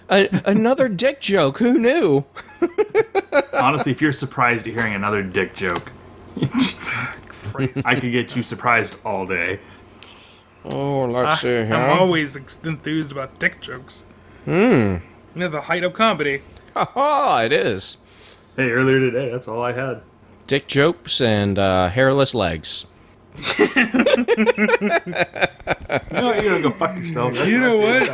Another dick joke. Who knew? Honestly, if you're surprised at hearing another dick joke, I could get you surprised all day. Oh, let's see here. I'm always enthused about dick jokes. Hmm. They're the height of comedy. Haha, it is. Hey, earlier today, that's all I had. Dick jokes and hairless legs. You know what? You're gonna go fuck yourself. You know what?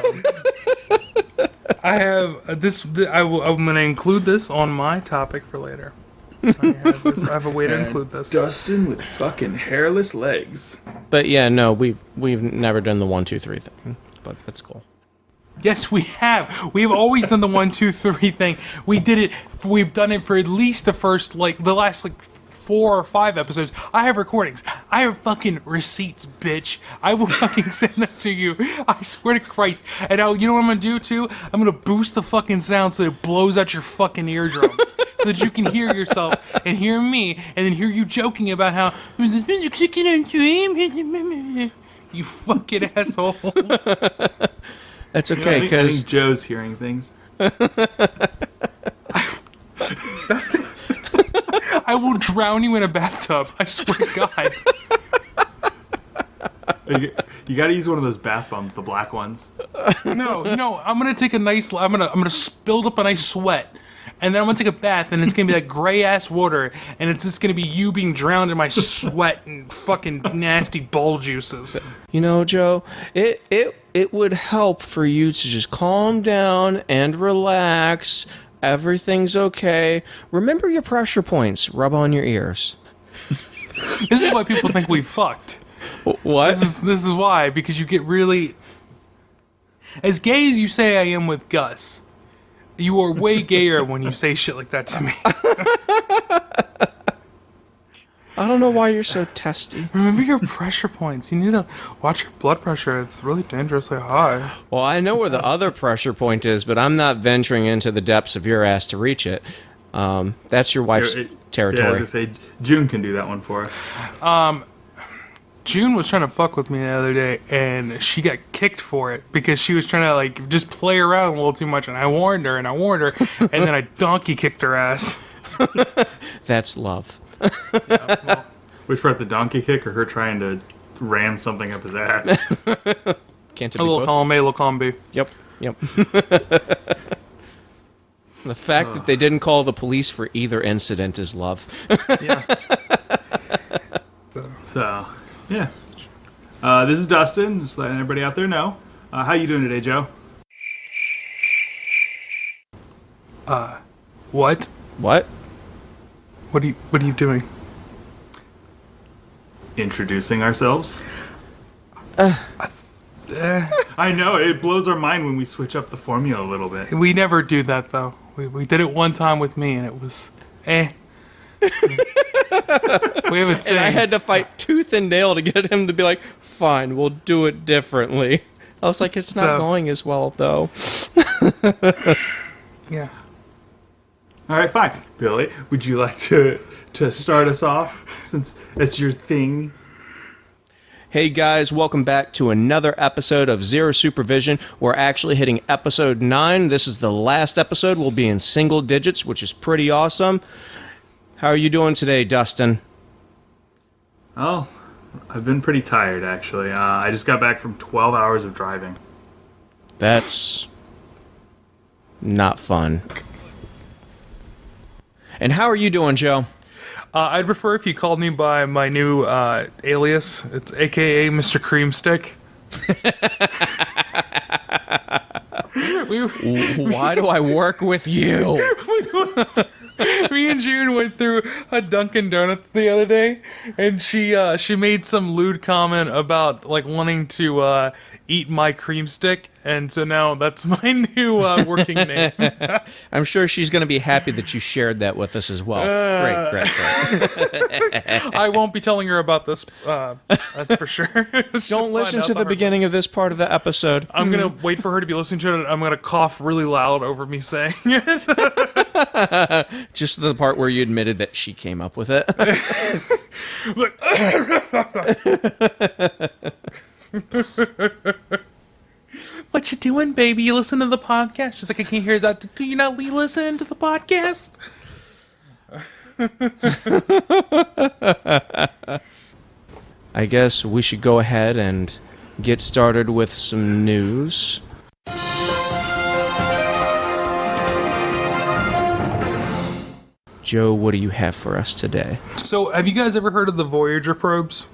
I have this. I'm gonna include this on my topic for later. I have a way to include this. Dustin with fucking hairless legs. But yeah, no, we've never done the 1, 2, 3 thing. But that's cool. Yes, we have. We've always done the 1, 2, 3 thing. We did it. We've done it for at least the last 4 or 5 episodes. I have recordings. I have fucking receipts, bitch. I will fucking send them to you. I swear to Christ. And you know what I'm gonna do too? I'm gonna boost the fucking sound so it blows out your fucking eardrums. So that you can hear yourself and hear me and then hear you joking about how you fucking asshole. That's okay, because I think Joe's hearing things. I will drown you in a bathtub. I swear to God. You gotta use one of those bath bombs, the black ones. No, I'm gonna take I'm gonna build up a nice sweat, and then I'm gonna take a bath, and it's gonna be that gray ass water, and it's just gonna be you being drowned in my sweat and fucking nasty ball juices. you know, Joe, it would help for you to just calm down and relax. Everything's okay. Remember your pressure points. Rub on your ears. This is why people think we fucked. What? This is why, because you get really... As gay as you say I am with Gus, you are way gayer when you say shit like that to me. I don't know why you're so testy. Remember your pressure points. You need to watch your blood pressure. It's really dangerously high. Well, I know where the other pressure point is, but I'm not venturing into the depths of your ass to reach it. That's your wife's territory. Yeah, I was gonna say, June can do that one for us. June was trying to fuck with me the other day, and she got kicked for it because she was trying to just play around a little too much, and I warned her, and then I donkey kicked her ass. That's love. Yeah, well, Which part, the donkey kick or her trying to ram something up his ass? Can't it a be little both? column A, a little column B. Yep. The fact that they didn't call the police for either incident is love. Yeah. So, yeah. This is Dustin, just letting everybody out there know. How you doing today, Joe? What? What? What are you doing? Introducing ourselves. Eh, I know, it blows our mind when we switch up the formula a little bit. we never do that though. We did it one time with me, and it was We have a thing. And I had to fight tooth and nail to get him to be like, fine, we'll do it differently. I was like, it's not going as well, though. Yeah. All right, fine. Billy, would you like to start us off, since it's your thing? Hey guys, welcome back to another episode of Zero Supervision. We're actually hitting episode 9. This is the last episode. We'll be in single digits, which is pretty awesome. How are you doing today, Dustin? Oh, I've been pretty tired, actually. I just got back from 12 hours of driving. That's not fun. And how are you doing, Joe? I'd prefer if you called me by my new alias. It's AKA Mr. Creamstick. Why do I work with you? Me and June went through a Dunkin' Donuts the other day, and she made some lewd comment about wanting to eat my cream stick, and so now that's my new working name. I'm sure she's going to be happy that you shared that with us as well. Great. I won't be telling her about this. That's for sure. Don't listen to the beginning of this part of the episode. I'm gonna wait for her to be listening to it. And I'm gonna cough really loud over me saying it. Just the part where you admitted that she came up with it. what you doing, baby? You listen to the podcast? She's like, I can't hear that. Do you not listen to the podcast? I guess we should go ahead and get started with some news. Joe, what do you have for us today? So, have you guys ever heard of the Voyager probes?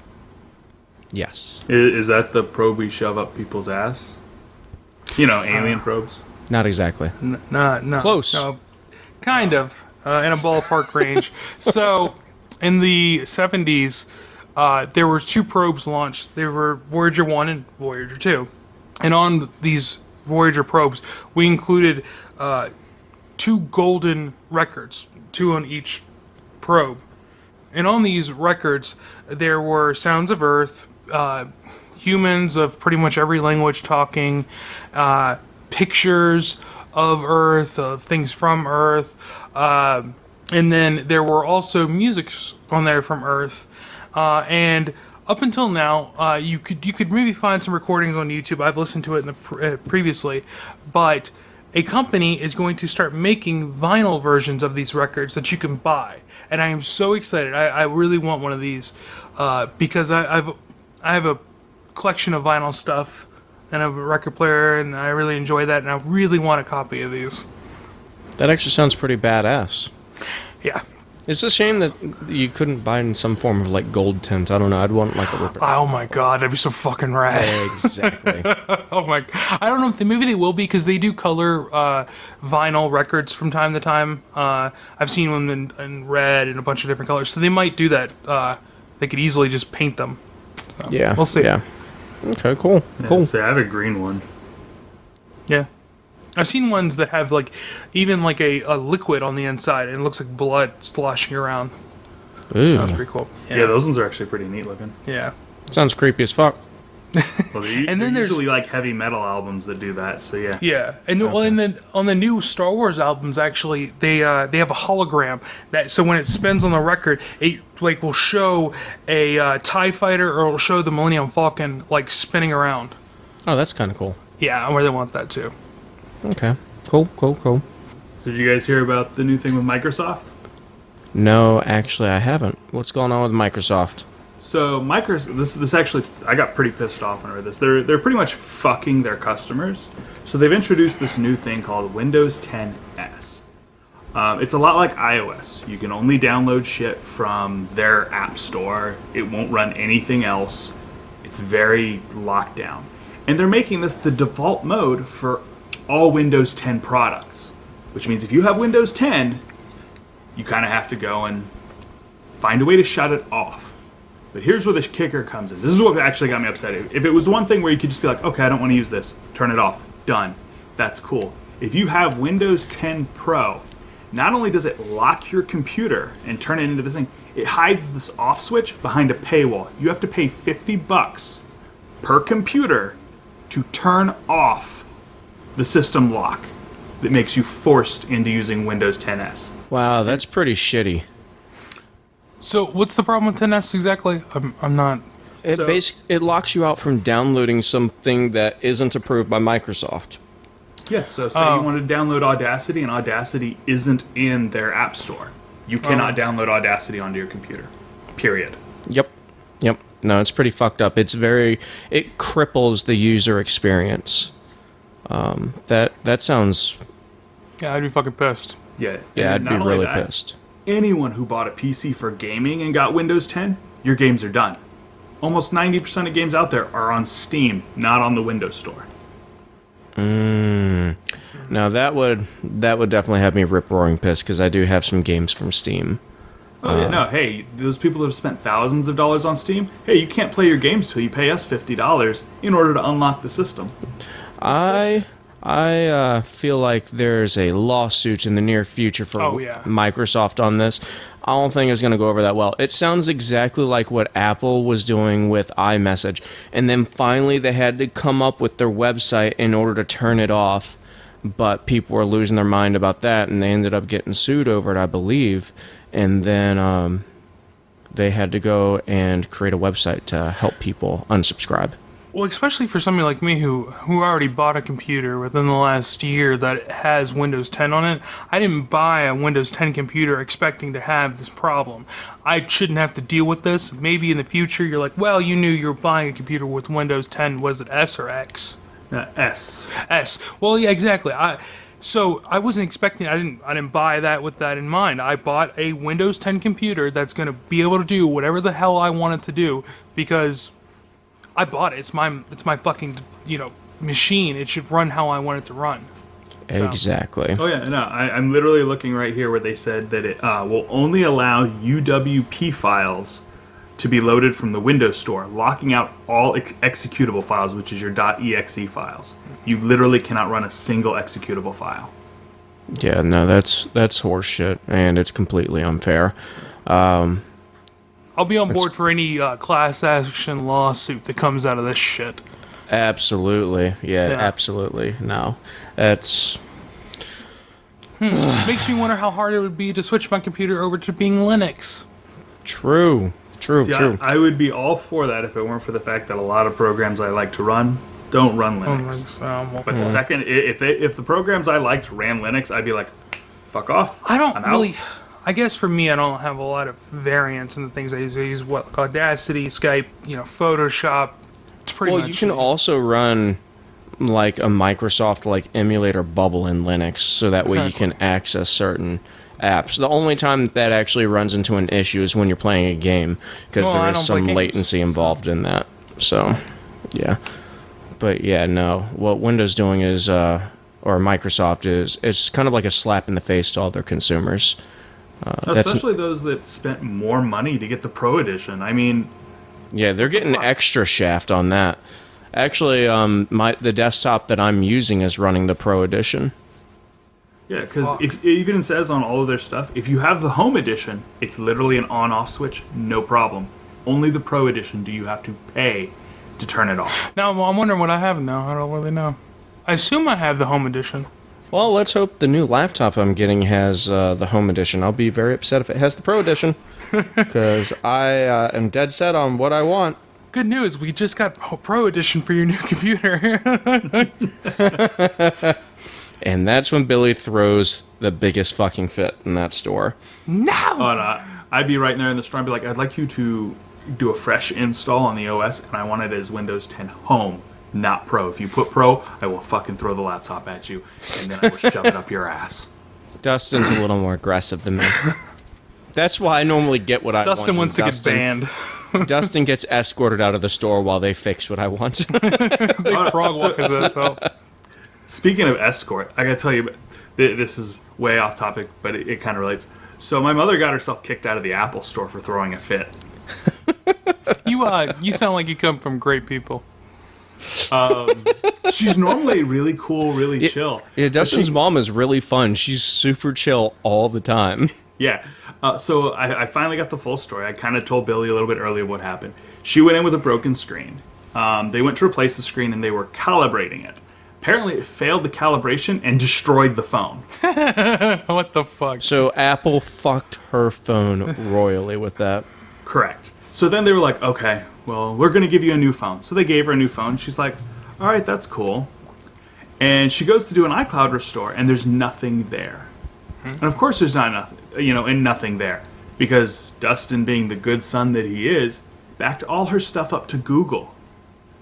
Yes. Is that the probe we shove up people's ass? You know, alien probes. Not exactly. No. Close. No, kind of. In a ballpark range. So, in the 70s, there were two probes launched. There were Voyager 1 and Voyager 2. And on these Voyager probes, we included two golden records, two on each probe. And on these records, there were sounds of Earth, humans of pretty much every language talking, pictures of Earth, of things from Earth, and then there were also music on there from Earth. And up until now, you could maybe find some recordings on YouTube. I've listened to it previously, but a company is going to start making vinyl versions of these records that you can buy, and I am so excited. I really want one of these because I have a collection of vinyl stuff and I have a record player, and I really enjoy that, and I really want a copy of these. That actually sounds pretty badass. Yeah. It's a shame that you couldn't buy it in some form of like gold tint. I don't know. I'd want like a ripper. Oh my god, that'd be so fucking rad. Exactly. Oh my! I don't know if maybe they will be, because they do color vinyl records from time to time. I've seen them in red and a bunch of different colors, so they might do that. They could easily just paint them. So, Yeah. we'll see. Yeah. Okay. Cool. Yeah, Cool. see, I have a green one. Yeah. I've seen ones that have like even like a liquid on the inside, and it looks like blood sloshing around. Ooh. That's pretty cool. Yeah, those ones are actually pretty neat looking. Yeah. Sounds creepy as fuck. Well, And then there's usually like heavy metal albums that do that. So yeah. Yeah, and well, and then on the new Star Wars albums, actually, they have a hologram that, so when it spins on the record, it like will show a TIE fighter, or it'll show the Millennium Falcon like spinning around. Oh, that's kind of cool. Yeah, I really want that too. Okay. Cool. Cool. Cool. So did you guys hear about the new thing with Microsoft? No, actually, I haven't. What's going on with Microsoft? So this actually, I got pretty pissed off when I read this. They're pretty much fucking their customers. So they've introduced this new thing called Windows 10s. It's a lot like iOS. You can only download shit from their app store. It won't run anything else. It's very locked down. And they're making this the default mode for all Windows 10 products. Which means if you have Windows 10, you kind of have to go and find a way to shut it off. But here's where the kicker comes in. This is what actually got me upset. If it was one thing where you could just be like, okay, I don't want to use this, turn it off, done. That's cool. If you have Windows 10 Pro, not only does it lock your computer and turn it into this thing, it hides this off switch behind a paywall. You have to pay $50 per computer to turn off the system lock that makes you forced into using Windows 10s. Wow, that's pretty shitty. So what's the problem with 10s exactly? I'm not. It locks you out from downloading something that isn't approved by Microsoft. Yeah, so say you want to download Audacity, and Audacity isn't in their app store. You cannot download Audacity onto your computer. Period. Yep. No, it's pretty fucked up. It cripples the user experience. That sounds. Yeah, I'd be fucking pissed. Yeah, Yeah, and I'd be not only really that, pissed. Anyone who bought a PC for gaming and got Windows 10, your games are done. Almost 90% of games out there are on Steam, not on the Windows Store. Now that would definitely have me rip-roaring pissed, because I do have some games from Steam. Oh, yeah, no, hey, those people that have spent thousands of dollars on Steam, hey, you can't play your games till you pay us $50 in order to unlock the system. I feel like there's a lawsuit in the near future for Microsoft on this. I don't think it's going to go over that well. It sounds exactly like what Apple was doing with iMessage, and then finally they had to come up with their website in order to turn it off, but people were losing their mind about that, and they ended up getting sued over it, I believe, and then they had to go and create a website to help people unsubscribe. Well, especially for somebody like me who already bought a computer within the last year that has Windows 10 on it. I didn't buy a Windows 10 computer expecting to have this problem. I shouldn't have to deal with this. Maybe in the future you're like, well, you knew you were buying a computer with Windows 10. Was it S or X? S. S. Well, yeah, exactly. So I wasn't expecting. I didn't buy that with that in mind. I bought a Windows 10 computer that's going to be able to do whatever the hell I want it to do because I bought it. It's my fucking machine. It should run how I want it to run. So. Exactly. Oh yeah, no, I'm literally looking right here where they said that it will only allow UWP files to be loaded from the Windows Store, locking out all executable files, which is your .exe files. You literally cannot run a single executable file. Yeah, no, that's horseshit, and it's completely unfair. I'll be on board for any class action lawsuit that comes out of this shit. Absolutely. Yeah, absolutely. No. That's... Makes me wonder how hard it would be to switch my computer over to being Linux. True. See, I would be all for that if it weren't for the fact that a lot of programs I like to run don't run Linux. But the second, if the programs I liked ran Linux, I'd be like, fuck off. I don't really... I guess for me, I don't have a lot of variance in the things I use. I use Audacity, Skype, Photoshop. It's pretty much... Well, you can also run like a Microsoft emulator bubble in Linux, so that way you can access certain apps. The only time that actually runs into an issue is when you're playing a game, because there is some latency involved in that. So, yeah. But yeah, no. What Windows doing is, or Microsoft is, it's kind of like a slap in the face to all their consumers. Especially those that spent more money to get the Pro Edition. I mean... Yeah, they're getting extra shaft on that. Actually, the desktop that I'm using is running the Pro Edition. Yeah, because it even says on all of their stuff, if you have the Home Edition, it's literally an on-off switch, no problem. Only the Pro Edition do you have to pay to turn it off. Now, I'm wondering what I have now. I don't really know. I assume I have the Home Edition. Well, let's hope the new laptop I'm getting has the Home Edition. I'll be very upset if it has the Pro Edition, because I am dead set on what I want. Good news, we just got Pro Edition for your new computer. And that's when Billy throws the biggest fucking fit in that store. No! Oh, no. I'd be right there in the store and be like, I'd like you to do a fresh install on the OS, and I want it as Windows 10 Home, not Pro. If you put Pro, I will fucking throw the laptop at you, and then I will shove it up your ass. Dustin's a little more aggressive than me. That's why I normally get what I want. Dustin wants to get banned. Dustin gets escorted out of the store while they fix what I want. Big frog walkers us out. Speaking of escort, I gotta tell you, this is way off topic, but it kind of relates. So my mother got herself kicked out of the Apple store for throwing a fit. You sound like you come from great people. She's normally really cool, really chill. Yeah, Dustin's mom is really fun. She's super chill all the time. Yeah. So I finally got the full story. I kind of told Billy a little bit earlier what happened. She went in with a broken screen. They went to replace the screen, and they were calibrating it. Apparently, it failed the calibration and destroyed the phone. What the fuck? So Apple fucked her phone royally with that. Correct. So then they were like, okay, well, we're going to give you a new phone. So they gave her a new phone. She's like, all right, that's cool. And she goes to do an iCloud restore, and there's nothing there. And of course there's nothing there. Because Dustin, being the good son that he is, backed all her stuff up to Google.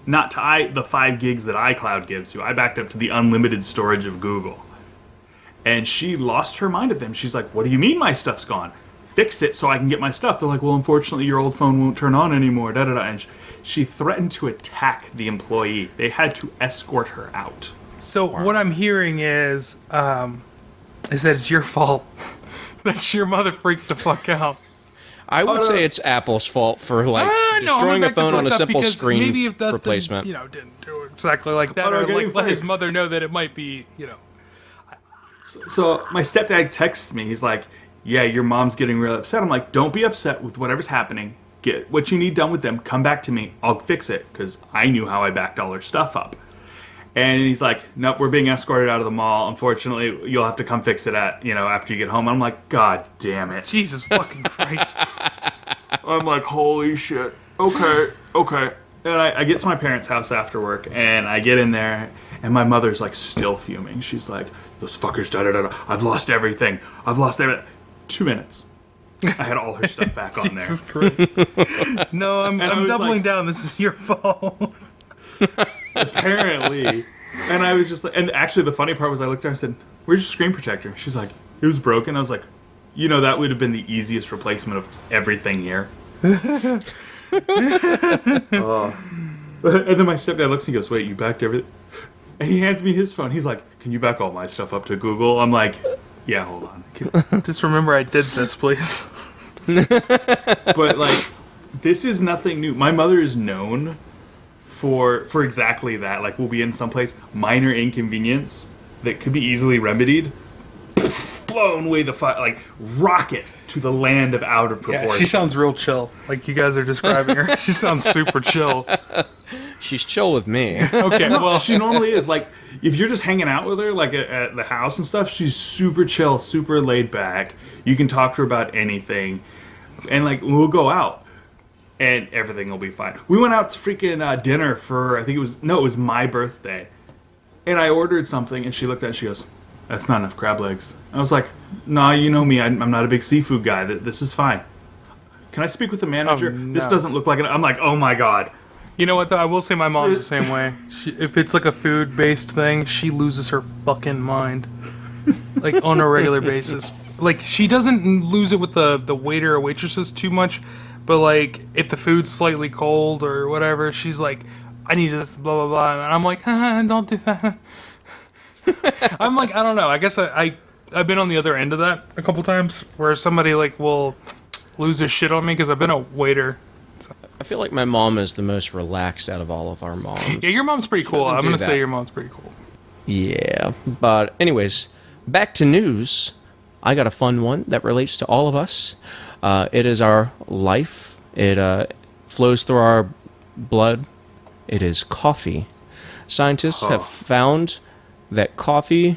Not to the 5 gigs that iCloud gives you. I backed up to the unlimited storage of Google. And she lost her mind at them. She's like, what do you mean my stuff's gone? Fix it so I can get my stuff. They're like, well, unfortunately, your old phone won't turn on anymore. Da-da-da. And she threatened to attack the employee. They had to escort her out. So what I'm hearing is that it's your fault. That your mother freaked the fuck out. I would say it's Apple's fault for destroying a phone on a simple screen maybe if Dustin, replacement. Didn't do it exactly like that, or let his mother know that it might be, So my stepdad texts me. He's like, yeah, your mom's getting real upset. I'm like, don't be upset with whatever's happening. Get what you need done with them. Come back to me. I'll fix it, because I knew how I backed all her stuff up. And he's like, nope, we're being escorted out of the mall. Unfortunately, you'll have to come fix it after you get home. I'm like, God damn it. Jesus fucking Christ. I'm like, holy shit. Okay. And I get to my parents' house after work, and I get in there, and my mother's like still fuming. She's like, "Those fuckers, da da da da. I've lost everything. I've lost everything." 2 minutes. I had all her stuff back on there. Jesus Christ. No, I'm doubling like, down. This is your fault. Apparently. And I was just like, and actually the funny part was I looked at her and said, "Where's your screen protector?" She's like, "It was broken." I was like, that would have been the easiest replacement of everything here. And then my stepdad looks and he goes, "Wait, you backed everything?" And he hands me his phone. He's like, "Can you back all my stuff up to Google?" I'm like, "Yeah, hold on." Just remember I did this, please. But like, this is nothing new. My mother is known for exactly that. Like, we'll be in someplace, minor inconvenience that could be easily remedied, blown away the fire, like rocket to the land of out of proportion. Yeah, she sounds real chill. Like you guys are describing her. She sounds super chill. She's chill with me. Okay, well, She normally is. Like, if you're just hanging out with her, like at the house and stuff, she's super chill, super laid back. You can talk to her about anything, and like we'll go out, and everything will be fine. We went out to freaking dinner for it was my birthday, and I ordered something, and she looked at it and she goes, "That's not enough crab legs." I was like, "Nah, you know me. I'm not a big seafood guy. This is fine. Can I speak with the manager? No. This doesn't look like it." I'm like, "Oh my god." you know what, though? I will say my mom's the same way. If it's like a food-based thing, she loses her fucking mind. Like, on a regular basis. Like, she doesn't lose it with the waiter or waitresses too much, but, like, if the food's slightly cold or whatever, she's like, "I need this, blah, blah, blah." And I'm like, don't do that. I'm like, I don't know. I guess I've been on the other end of that a couple times, where somebody, like, will lose their shit on me because I've been a waiter. I feel like my mom is the most relaxed out of all of our moms. Yeah, your mom's pretty cool. doesn't I'm do going to that. say your mom's pretty cool. Yeah, but anyways, back to news. I got a fun one that relates to all of us. It is our life. It flows through our blood. It is coffee. Scientists have found that coffee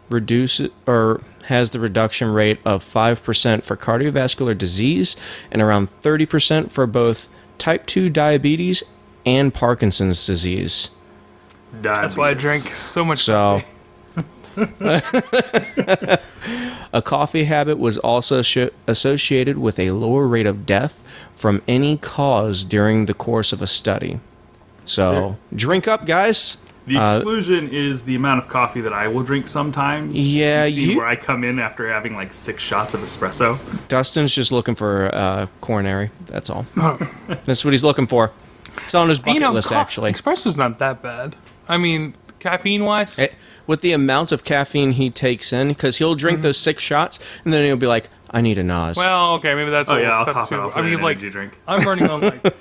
has the reduction rate of 5% for cardiovascular disease and around 30% for both type 2 diabetes and Parkinson's disease. That's why I drink so much So, coffee. a coffee habit was also associated with a lower rate of death from any cause during the course of a study. So, drink up, guys. The exclusion is the amount of coffee that I will drink sometimes. Yeah, You see where I come in after having like 6 shots of espresso. Dustin's just looking for coronary. That's all. That's what he's looking for. It's on his bucket list, actually. Espresso's not that bad. I mean, caffeine-wise. With the amount of caffeine he takes in, because he'll drink those 6 shots, and then he'll be like, "I need a Nos." Well, okay, maybe that's a little I'll step top it too. off I with mean, an like, energy drink. I'm running on like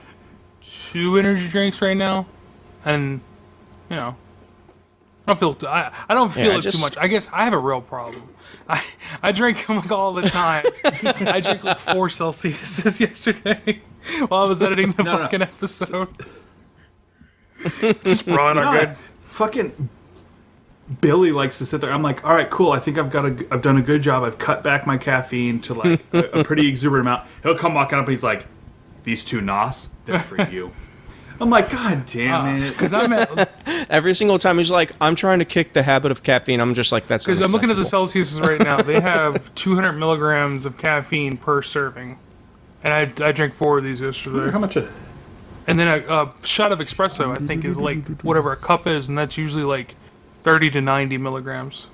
2 energy drinks right now, and you know, I don't feel it too much. I guess I have a real problem. I drink them like all the time. I drank like 4 Celsius yesterday while I was editing the fucking episode. Just brawn are good. Fucking Billy likes to sit there. I'm like, all right, cool. I think I've done a good job. I've cut back my caffeine to like a pretty exuberant amount. He'll come walking up and he's like, "These 2 Nos, they're for you." I'm like, God damn it. Because I'm at, Every single time he's like, "I'm trying to kick the habit of caffeine." I'm just like, "That's because I'm looking at the unacceptable." Celsiuses right now. They have 200 milligrams of caffeine per serving, and I drank 4 of these yesterday. How much? And then a shot of espresso, I think, is like whatever a cup is, and that's usually like 30 to 90 milligrams.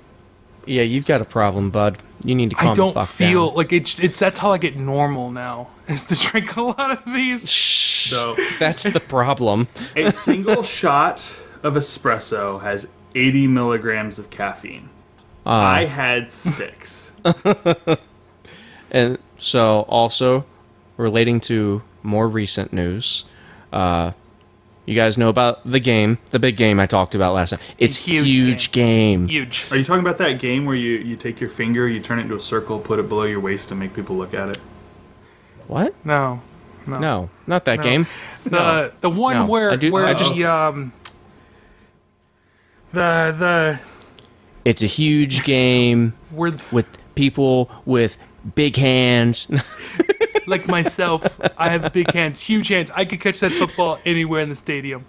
Yeah, you've got a problem, bud. You need to calm I don't the fuck feel down. like it's that's how I get normal now, is to drink a lot of these. So That's the problem. a single shot of espresso has 80 milligrams of caffeine. I had 6. And so, also, relating to more recent news, you guys know about the big game I talked about last time. It's huge game. Huge. Are you talking about that game where you take your finger, you turn it into a circle, put it below your waist, and make people look at it? What? No. No, not that game. The one No. where I just- the It's a huge game where with people with big hands. like myself, I have big hands, huge hands. I could catch that football anywhere in the stadium.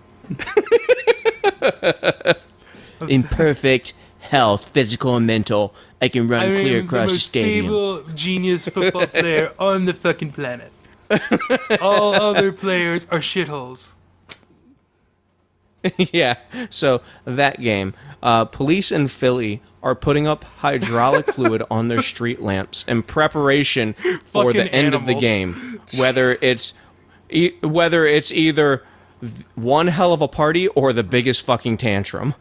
In perfect health, physical and mental, I can run clear across the stadium. The most stable, genius football player on the fucking planet. All other players are shitholes. Yeah, so that game. Police in Philly are putting up hydraulic fluid on their street lamps in preparation for the Fucking end of the animals. game. Whether it's either one hell of a party or the biggest fucking tantrum.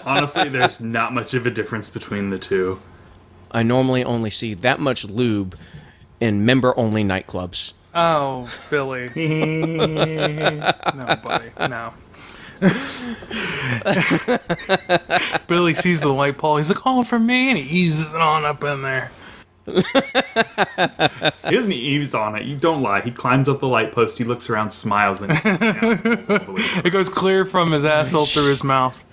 Honestly, there's not much of a difference between the two. I normally only see that much lube in member-only nightclubs. Oh, Billy. No, buddy. No. Billy sees the light pole. He's like, "Oh, for me," and he eases it on up in there. He doesn't ease on it. You don't lie. He climbs up the light post. He looks around, smiles, and it's unbelievable. It goes clear from his asshole through his mouth.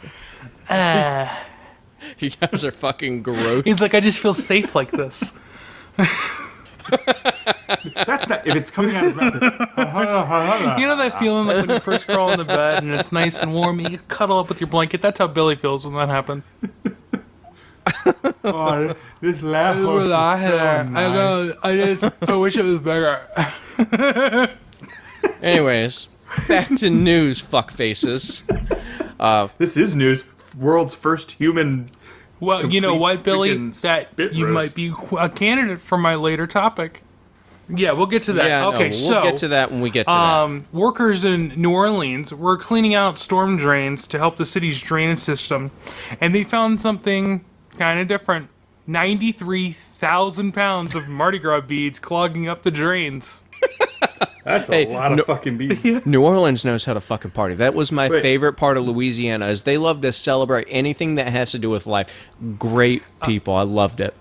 You guys are fucking gross. He's like, "I just feel safe like this." That's not. If it's coming out of his mouth. You know that feeling like when you first crawl into bed and it's nice and warm, and you cuddle up with your blanket? That's how Billy feels when that happens. Oh, this laugh. I wish it was bigger. Anyways, back to news, fuckfaces. This is news. World's first human. Well, you know what, Billy? Freaking That spit you roast. might be a candidate for my later topic. Yeah, we'll get to that. Yeah, okay, no, we'll get to that when we get to that. Workers in New Orleans were cleaning out storm drains to help the city's drainage system, and they found something kind of different. 93,000 pounds of Mardi Gras beads clogging up the drains. That's Hey, a lot of fucking beef. New Orleans knows how to fucking party. That was my Wait. favorite part of Louisiana, is they love to celebrate anything that has to do with life. Great people. I loved it.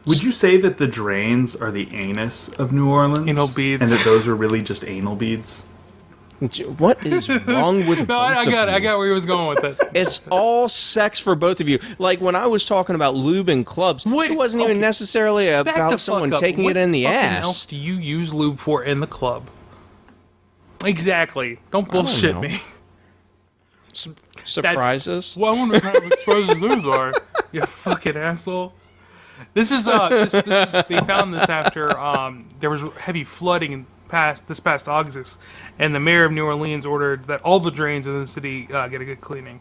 Would you say that the drains are the anus of New Orleans? Anal beads. And that those were really just anal beads? What is wrong with No, I both got of it. I you? got where he was going with it. It's all sex for both of you. Like when I was talking about lube and clubs, Wait, it wasn't even okay. necessarily Back the about fuck someone up. taking What it in the fucking ass. else do you use lube for in the club? Exactly. Don't bullshit know. me. Surprises. Well, I wonder what kind of exposures those are. You fucking asshole. This is they found this after there was heavy flooding this past August, and the mayor of New Orleans ordered that all the drains in the city get a good cleaning.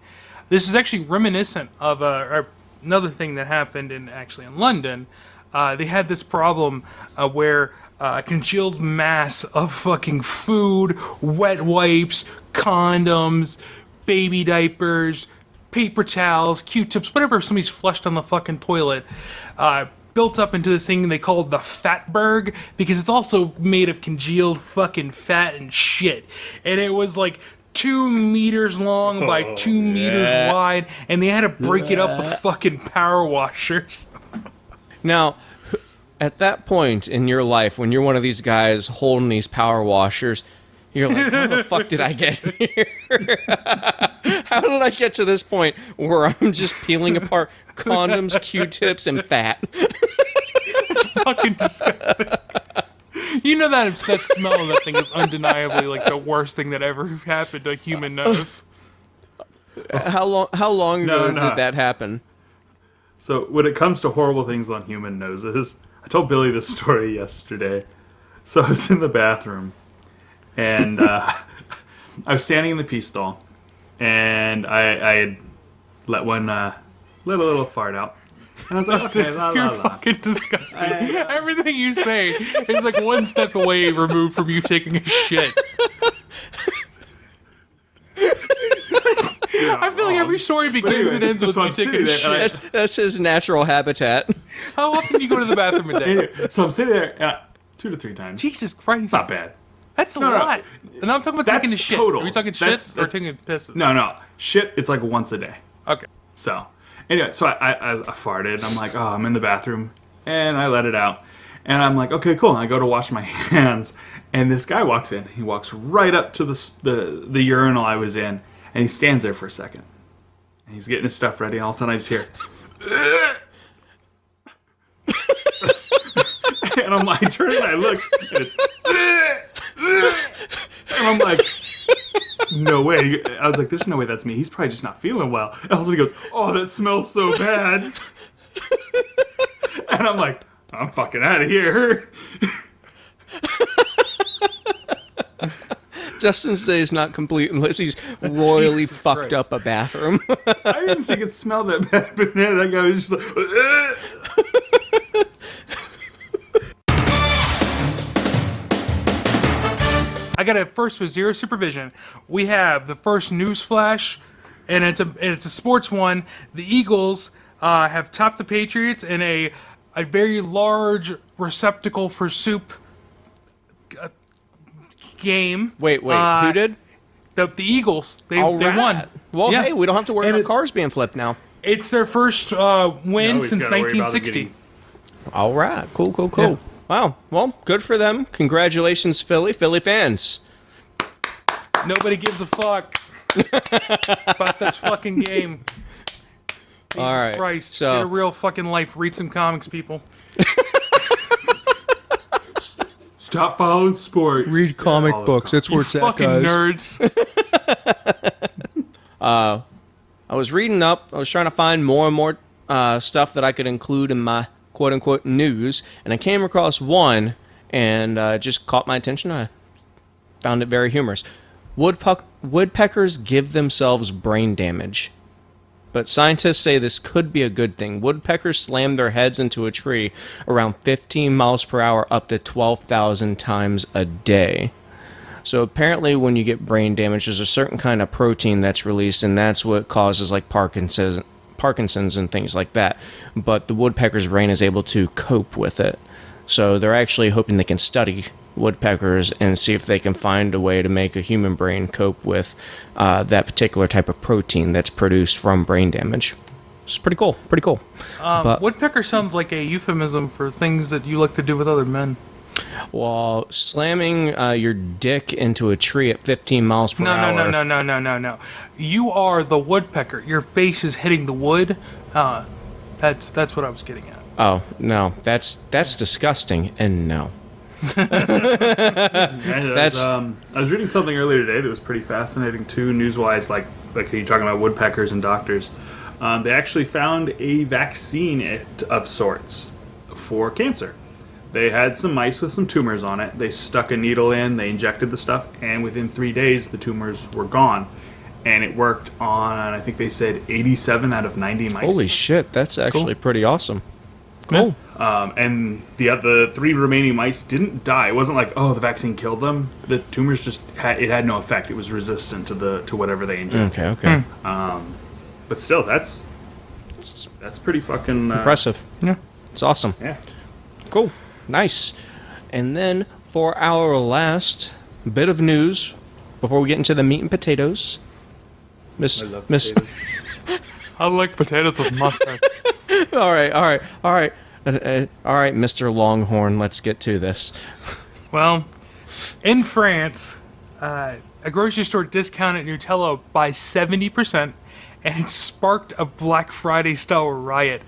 This is actually reminiscent of another thing that happened in London. They had this problem where a congealed mass of fucking food, wet wipes, condoms, baby diapers, paper towels, Q-tips, whatever somebody's flushed on the fucking toilet, built up into this thing they called the Fatberg, because it's also made of congealed fucking fat and shit. And it was like 2 meters long by 2 meters wide, and they had to break it up with fucking power washers. Now, at that point in your life, when you're one of these guys holding these power washers, you're like, how the fuck did I get here? How did I get to this point where I'm just peeling apart condoms, Q-tips, and fat? It's fucking disgusting. You know that smell of that thing is undeniably like the worst thing that ever happened to a human nose. How long ago No. did that happen? So when it comes to horrible things on human noses, I told Billy this story yesterday. So I was in the bathroom, and I was standing in the pee stall, and I had let a little fart out. And I was like, okay, You're fucking disgusting. Everything you say is like one step away removed from you taking a shit. I feel like every story begins and ends with so you I'm taking sitting a there, shit. That's his natural habitat. How often do you go to the bathroom a day? Anyway, so I'm sitting there 2 to 3 times. Jesus Christ. It's not bad. That's a No. lot. And I'm talking about That's taking a shit. total. Are we talking That's- shits or taking pisses? No. Shit, it's like once a day. Okay. So, anyway, so I farted, and I'm like, oh, I'm in the bathroom, and I let it out. And I'm like, okay, cool. And I go to wash my hands, and this guy walks in. He walks right up to the urinal I was in, and he stands there for a second. And he's getting his stuff ready, and all of a sudden I just hear... and And I turn and I look, and it's, and I'm like, no way. I was like, there's no way that's me. He's probably just not feeling well. And all of a sudden he goes, oh, that smells so bad. And I'm like, I'm fucking out of here. Justin's day is not complete unless he's royally Jesus fucked Christ. up a bathroom. I didn't think it smelled that bad, but man, that guy was just like, I got it first with Zero Supervision. We have the first news flash, and it's a sports one. The Eagles have topped the Patriots in a very large receptacle for soup game. Wait, who did? The Eagles. They All right. won. Well, Yeah. hey, we don't have to worry And about cars being flipped now. It's their first win No, he's since gotta worry about 1960. getting- All right, cool. Yeah. Wow, well, good for them. Congratulations, Philly fans. Nobody gives a fuck about this fucking game. Jesus All right, Christ. so- Get a real fucking life. Read some comics, people. Stop following sports. Read comic Follow books. That's where You it's at, fucking guys. nerds. I was reading up. I was trying to find more and more stuff that I could include in my quote-unquote news, and I came across one, and it just caught my attention. I found it very humorous. Woodpeckers give themselves brain damage, but scientists say this could be a good thing. Woodpeckers slam their heads into a tree around 15 miles per hour up to 12,000 times a day. So apparently when you get brain damage, there's a certain kind of protein that's released, and that's what causes like Parkinson's and things like that. But the woodpecker's brain is able to cope with it. So they're actually hoping they can study woodpeckers and see if they can find a way to make a human brain cope with that particular type of protein that's produced from brain damage. It's pretty cool. But Woodpecker sounds like a euphemism for things that you like to do with other men. while slamming your dick into a tree at 15 miles per hour. No. You are the woodpecker. Your face is hitting the wood. That's what I was getting at. Oh, no. That's disgusting, and no. I was reading something earlier today that was pretty fascinating too, news-wise. Like you're talking about woodpeckers and doctors. They actually found a vaccine of sorts for cancer. They had some mice with some tumors on it. They stuck a needle in, they injected the stuff, and within 3 days the tumors were gone. And it worked on, I think they said 87 out of 90 mice. Holy shit, that's actually pretty awesome. Cool. And the 3 remaining mice didn't die. It wasn't like, oh, the vaccine killed them. The tumors just had no effect. It was resistant to whatever they injected. Okay. But still, that's pretty fucking Impressive. Yeah. It's awesome. Yeah. Cool. Nice. And then for our last bit of news, before we get into the meat and potatoes, Miss. I like potatoes with mustard. All right, Mr. Longhorn, let's get to this. Well, in France, a grocery store discounted Nutella by 70%, and it sparked a Black Friday-style riot.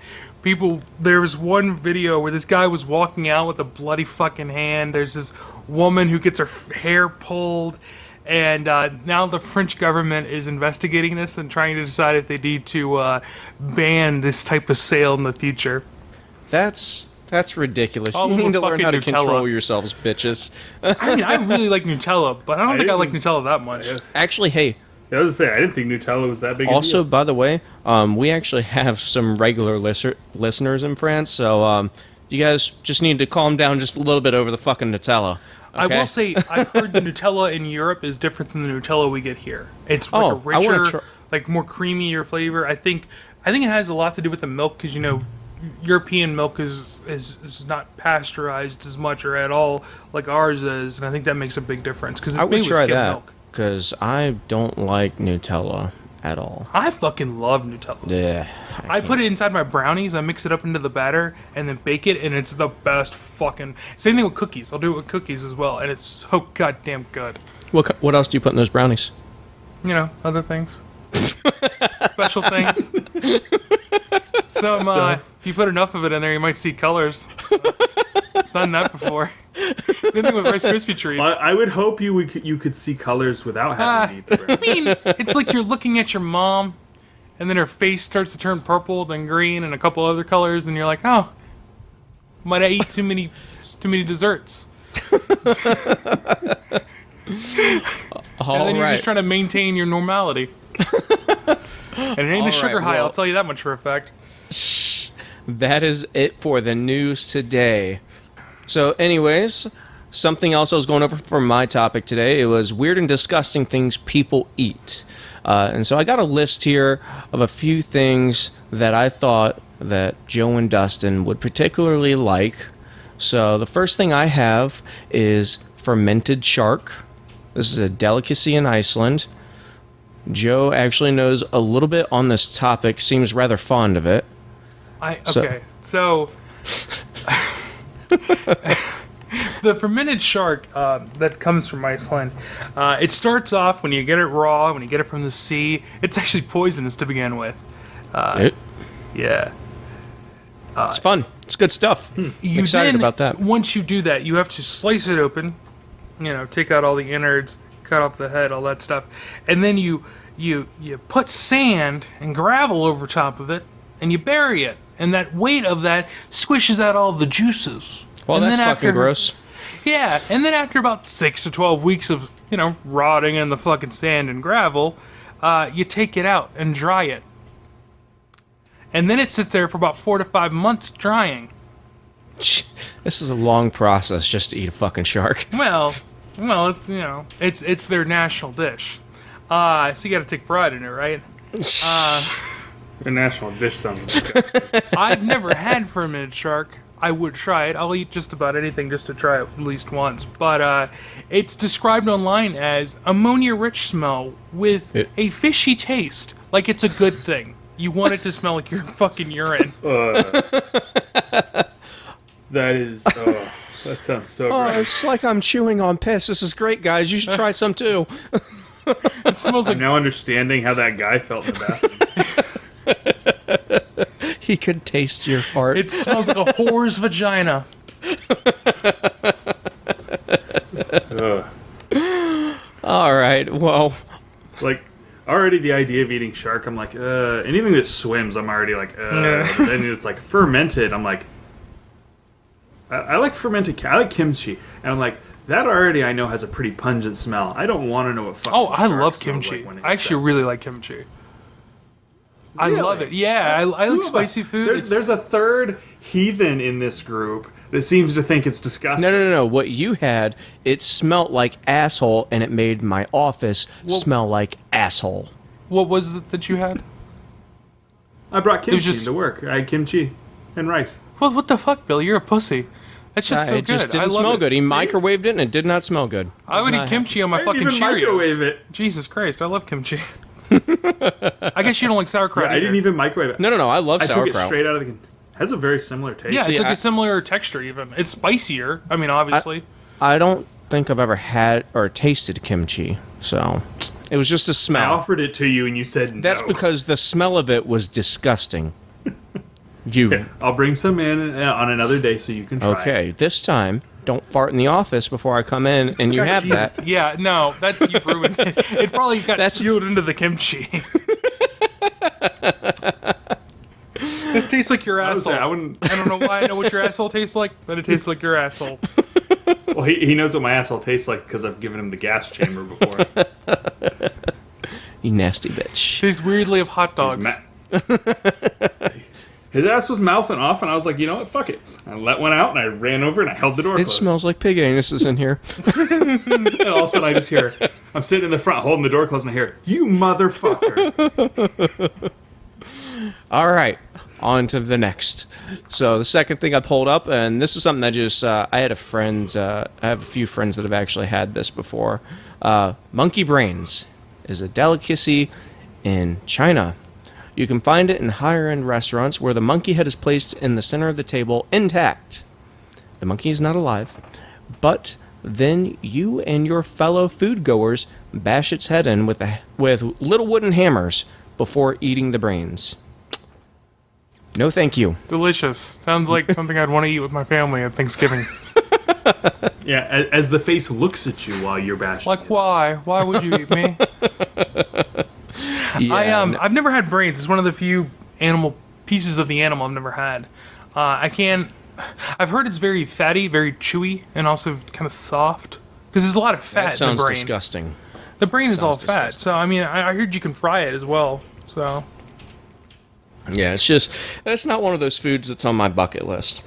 There was one video where this guy was walking out with a bloody fucking hand. There's this woman who gets her hair pulled, and now the French government is investigating this and trying to decide if they need to ban this type of sale in the future. That's ridiculous. All You need over to learn how to fucking control Nutella. yourselves, bitches. I mean, I really like Nutella, but I don't think I like Nutella that much. Actually, hey, I was gonna say, I didn't think Nutella was that big. also, a deal. by the way, we actually have some regular listeners in France, so you guys just need to calm down just a little bit over the fucking Nutella. I okay? will say, I've heard the Nutella in Europe is different than the Nutella we get here. It's like Oh, a I wanna richer, like more creamier flavor. I think it has a lot to do with the milk, because European milk is not pasteurized as much or at all like ours is, and I think that makes a big difference because I it's would made with try skim that, milk. because I don't like Nutella at all. I fucking love Nutella. Yeah. I put it inside my brownies, I mix it up into the batter, and then bake it, and it's the best fucking... Same thing with cookies. I'll do it with cookies as well, and it's so goddamn good. What else do you put in those brownies? Other things. Special things. Some, if you put enough of it in there, you might see colors. Done that before. Same thing with Rice Krispie treats. Well, I would hope you could see colors without having to eat the bread. I mean, it's like you're looking at your mom, and then her face starts to turn purple, then green, and a couple other colors, and you're like, oh, might I eat too many desserts? And then you're just trying to maintain your normality. And it ain't a sugar high, I'll tell you that much for a fact. That is it for the news today. So anyways, something else I was going over for my topic today, it was weird and disgusting things people eat. And so I got a list here of a few things that I thought that Joe and Dustin would particularly like. So the first thing I have is fermented shark. This is a delicacy in Iceland. Joe actually knows a little bit on this topic, seems rather fond of it. So the fermented shark that comes from Iceland, it starts off when you get it raw, when you get it from the sea. It's actually poisonous to begin with. Yeah. It's fun. It's good stuff. I'm excited about that. Once you do that, you have to slice it open, take out all the innards, cut off the head, all that stuff. And then you put sand and gravel over top of it, and you bury it. And that weight of that squishes out all the juices. Well, and that's fucking gross. Yeah, and then after about 6 to 12 weeks of, rotting in the fucking sand and gravel, you take it out and dry it. And then it sits there for about 4 to 5 months drying. This is a long process just to eat a fucking shark. Well, it's it's their national dish. So you got to take pride in it, right? Your national dish sounds disgusting. I've never had fermented shark. I would try it. I'll eat just about anything just to try it at least once. But it's described online as ammonia-rich smell with a fishy taste. Like it's a good thing. You want it to smell like your fucking urine. That sounds so gross. It's like I'm chewing on piss. This is great, guys. You should try some too. It smells like... I'm now understanding how that guy felt in the bathroom. He could taste your fart. It smells like a whore's vagina. All right, well... Like, already the idea of eating shark, I'm like, anything that swims, I'm already like, But then it's like fermented, I'm like... I like fermented, I like kimchi, and I'm like, that already I know has a pretty pungent smell. I don't want to know what fucking I shark love smells kimchi. like I actually really like kimchi. I Really? love it. Yeah, I like Two of spicy us. food. There's a third heathen in this group that seems to think it's disgusting. No. What you had, it smelt like asshole, and it made my office smell like asshole. What was it that you had? I brought kimchi just- to work. I had kimchi and rice. Well, what the fuck, Bill? You're a pussy. That shit's so It just good. I didn't love smell it. good. He microwaved it, and it did not smell good. I would eat not kimchi on my I didn't fucking even Cheerios. microwave it. Jesus Christ, I love kimchi. I guess you don't like sauerkraut I didn't either. even microwave it. No. I love I took sauerkraut. it straight out of the... Has a very similar taste. Yeah, See, it's like I- a similar texture even. It's spicier. I mean, obviously. I don't think I've ever had or tasted kimchi, so it was just a I smell. offered it to you and you said no. That's because the smell of it was disgusting. You I'll bring some in on another day so you can try okay? This time, don't fart in the office before I come in, and you God, have Jesus. that. Yeah, no, that's you ruined it. It probably got sealed into the kimchi. This tastes like your I would say asshole. I wouldn't... I don't know why I know what your asshole tastes like, but it tastes like your asshole. Well, he knows what my asshole tastes like because I've given him the gas chamber before. You nasty bitch. Tastes weirdly of hot dogs. His ass was mouthing off, and I was like, you know what, fuck it. I let one out, and I ran over, and I held the door It closed. smells like pig anuses in here. And all of a sudden, I just hear, I'm sitting in the front, holding the door closed, and I hear, you motherfucker. All right, on to the next. So the second thing I pulled up, and this is something that just I had a friend. I have a few friends that have actually had this before. Monkey brains is a delicacy in China. You can find it in higher-end restaurants where the monkey head is placed in the center of the table intact. The monkey is not alive, but then you and your fellow food-goers bash its head in with little wooden hammers before eating the brains. No, thank you. Delicious. Sounds like something I'd want to eat with my family at Thanksgiving. Yeah, as the face looks at you while you're bashing. Like, why? Why would you eat me? Yeah, I've never had brains. It's one of the few pieces of the animal I've never had. I've heard it's very fatty, very chewy, and also kind of soft. Because there's a lot of fat that in sounds the brain. disgusting. The brain is all Sounds fat. disgusting. So, I mean, I heard you can fry it as well. So, Yeah, it's just, that's not one of those foods that's on my bucket list.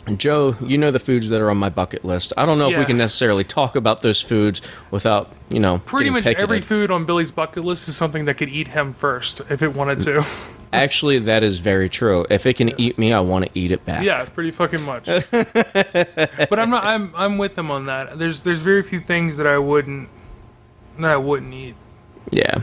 And Joe, you know the foods that are on my bucket list. I don't know if we Yeah. can necessarily talk about those foods without, pretty getting much picketed. every food on Billy's bucket list is something that could eat him first if it wanted to. Actually, that is very true. If it can eat me, I want to eat it back. Yeah, pretty fucking much. But I'm with him on that. There's very few things that I wouldn't eat. Yeah.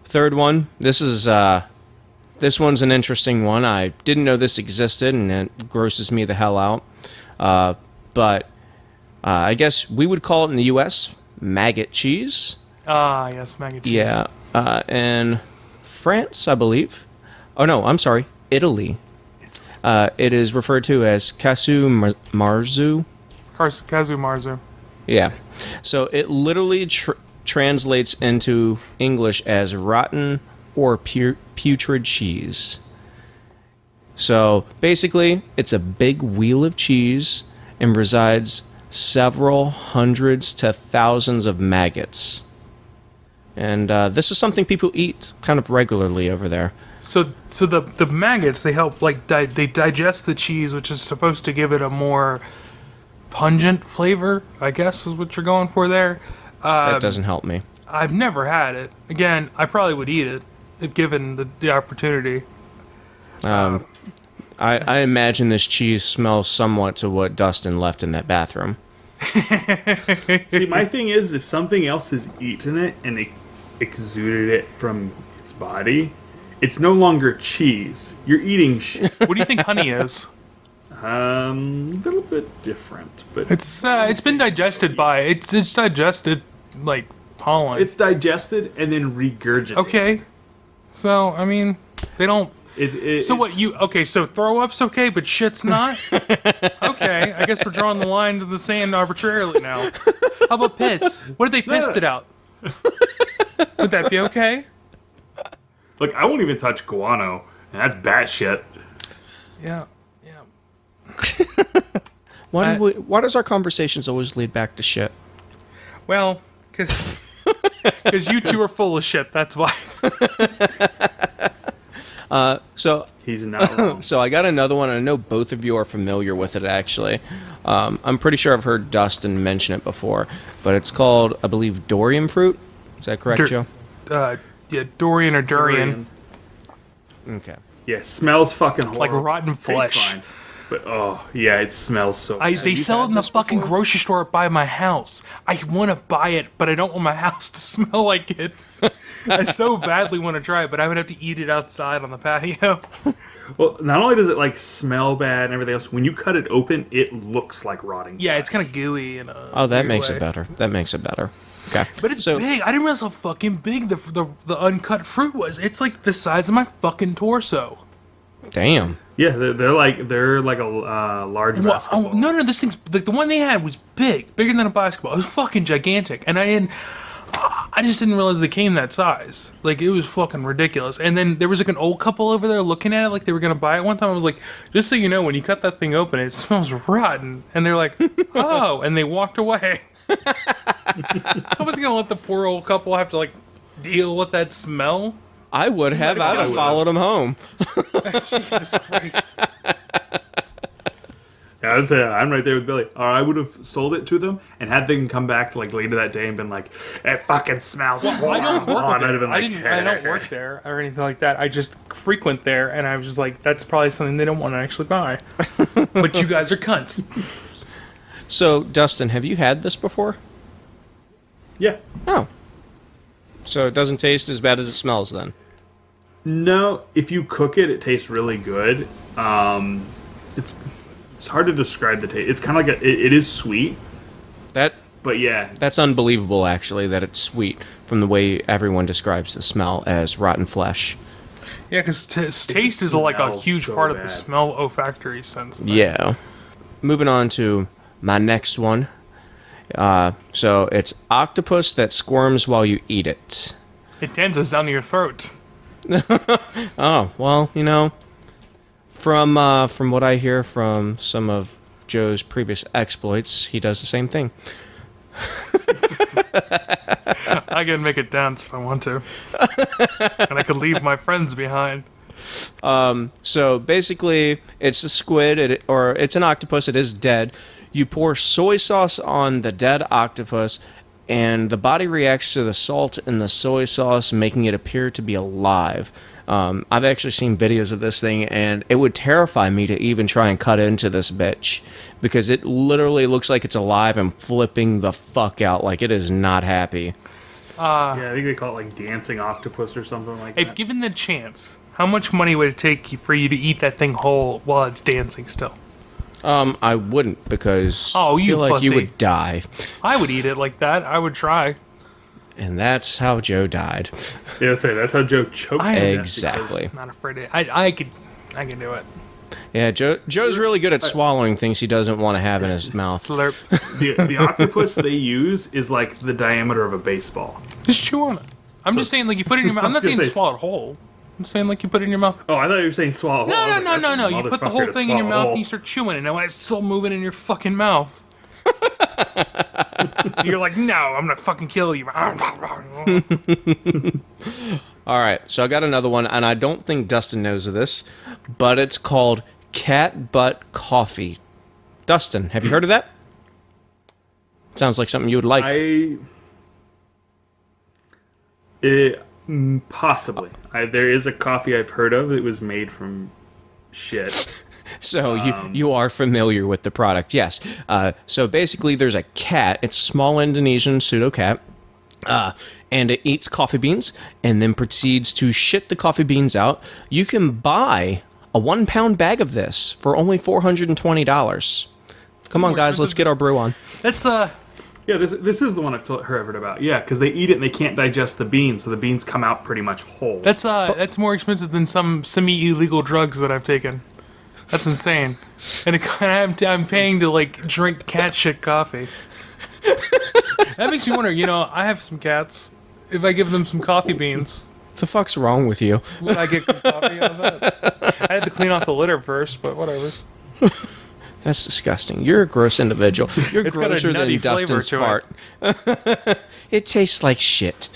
Third one. This one's an interesting one. I didn't know this existed, and it grosses me the hell out. But I guess we would call it in the U.S. maggot cheese. Ah, yes, mac and cheese. Yeah. In France, I believe. Oh, no, I'm sorry. Italy. It is referred to as casu marzu. Kazu marzu. Yeah. So it literally translates into English as rotten or putrid cheese. So basically, it's a big wheel of cheese and resides several hundreds to thousands of maggots. And this is something people eat kind of regularly over there. So the maggots, they help they digest the cheese, which is supposed to give it a more pungent flavor, I guess is what you're going for there. That doesn't help me. I've never had it. Again, I probably would eat it if given the opportunity. I imagine this cheese smells somewhat to what Dustin left in that bathroom. See, my thing is, if something else has eaten it and it exuded it from its body, it's no longer cheese. You're eating shit. What do you think honey is? A little bit different, but It's been digested by it's digested like pollen. it's digested and then regurgitated. okay. So I mean, they don't. So what it's- you okay? So throw up's okay, but shit's not. Okay, I guess we're drawing the line to the sand arbitrarily now. How about piss? What if they pissed it out? Would that be okay? Look, I won't even touch guano, and that's batshit. Yeah. Why does our conversations always lead back to shit? Well, because you two are full of shit. That's why. So He's not wrong. I got another one, and I know both of you are familiar with it, actually. I'm pretty sure I've heard Dustin mention it before, but it's called, I believe, durian fruit. Is that correct, Joe? Yeah, Dorian or Durian. Okay. Yeah, smells fucking horrible. Like rotten Tastes flesh. fine. But oh yeah, it smells so. bad. They sell it in the this fucking before? grocery store by my house. I want to buy it, but I don't want my house to smell like it. I so badly want to try it, but I would have to eat it outside on the patio. Well, not only does it like smell bad and everything else, when you cut it open, it looks like rotting. Yeah, flesh. it's kind of gooey. In a Oh, that weird makes way. it better. That makes it better. Okay. But it's so, big. I didn't realize how fucking big the uncut fruit was. It's like the size of my fucking torso. Damn. Yeah, they're like a large Well, basketball. oh, no, this thing's like the one they had was bigger than a basketball. It was fucking gigantic, and I just didn't realize they came that size. Like it was fucking ridiculous. And then there was like an old couple over there looking at it like they were gonna buy it. One time I was like, just so you know, when you cut that thing open, it smells rotten. And they're like, oh, and they walked away. I was gonna let the poor old couple have to like deal with that smell. I would have. I'd have would've. followed him home. Jesus Christ. Yeah, I'm right there with Billy. Or I would have sold it to them and had them come back like later that day and been like, "It fucking smells." I don't work and I'd have there. been I don't work there or anything like that. I just frequent there, and I was just like, that's probably something they don't want to actually buy. But you guys are cunts. So, Dustin, have you had this before? Yeah. Oh. So it doesn't taste as bad as it smells then? No, if you cook it, it tastes really good. It's hard to describe the taste. It's kind of like it is sweet, but yeah, That's unbelievable, actually, that it's sweet from the way everyone describes the smell as rotten flesh. Yeah, because taste is like a smells huge so part of the bad. smell olfactory sense thing. Yeah. Moving on to my next one. So it's octopus that squirms while you eat it. It dances down to your throat. Oh, well, from what I hear from some of Joe's previous exploits, he does the same thing. I can make it dance if I want to. And I could leave my friends behind. So basically, it's a squid, or it's an octopus. It is dead. You pour soy sauce on the dead octopus, and the body reacts to the salt in the soy sauce, making it appear to be alive. I've actually seen videos of this thing, and it would terrify me to even try and cut into this bitch, because it literally looks like it's alive and flipping the fuck out, like it is not happy. Yeah, I think they call it like dancing octopus or something like If that. given the chance, how much money would it take for you to eat that thing whole while it's dancing still? I wouldn't, because Oh, I you feel like you pussy. would die. I would eat it like that. I would try. And that's how Joe died. Yeah, say that's how Joe choked I- to death. Exactly. Not afraid of it. I could do it. Yeah, Joe's really good at swallowing things he doesn't want to have in his mouth. Slurp. The octopus they use is like the diameter of a baseball. Just chew on it. I'm just saying, like, you put it in your mouth. I'm not I was saying gonna say- swallow it whole. I'm saying, like, you put it in your mouth. Oh, I thought you were saying swallow. No. That's a You put the whole motherfucker to thing in your swallow mouth whole. and you start chewing it, and it's still moving in your fucking mouth. You're like, no, I'm gonna fucking kill you. All right, so I got another one, and I don't think Dustin knows of this, but it's called cat butt coffee. Dustin, have you heard of that? Sounds like something you would like. Possibly. There is a coffee I've heard of that was made from shit. So you are familiar with the product, yes. So basically, there's a cat. It's a small Indonesian pseudo cat, and it eats coffee beans and then proceeds to shit the coffee beans out. You can buy a 1 pound bag of this for only $420. Come on, guys, let's get our brew on. That's Yeah, this is the one I've heard about. Yeah, because they eat it and they can't digest the beans, so the beans come out pretty much whole. that's more expensive than some semi-illegal drugs that I've taken. That's insane. And I'm paying to like drink cat shit coffee. That makes me wonder. I have some cats. If I give them some coffee beans, What the fuck's wrong with you? would I get good coffee out of that? I had to clean off the litter first, but whatever. That's disgusting. You're a gross individual. You're It's got a grosser nutty than flavor Dustin's to fart. It tastes like shit.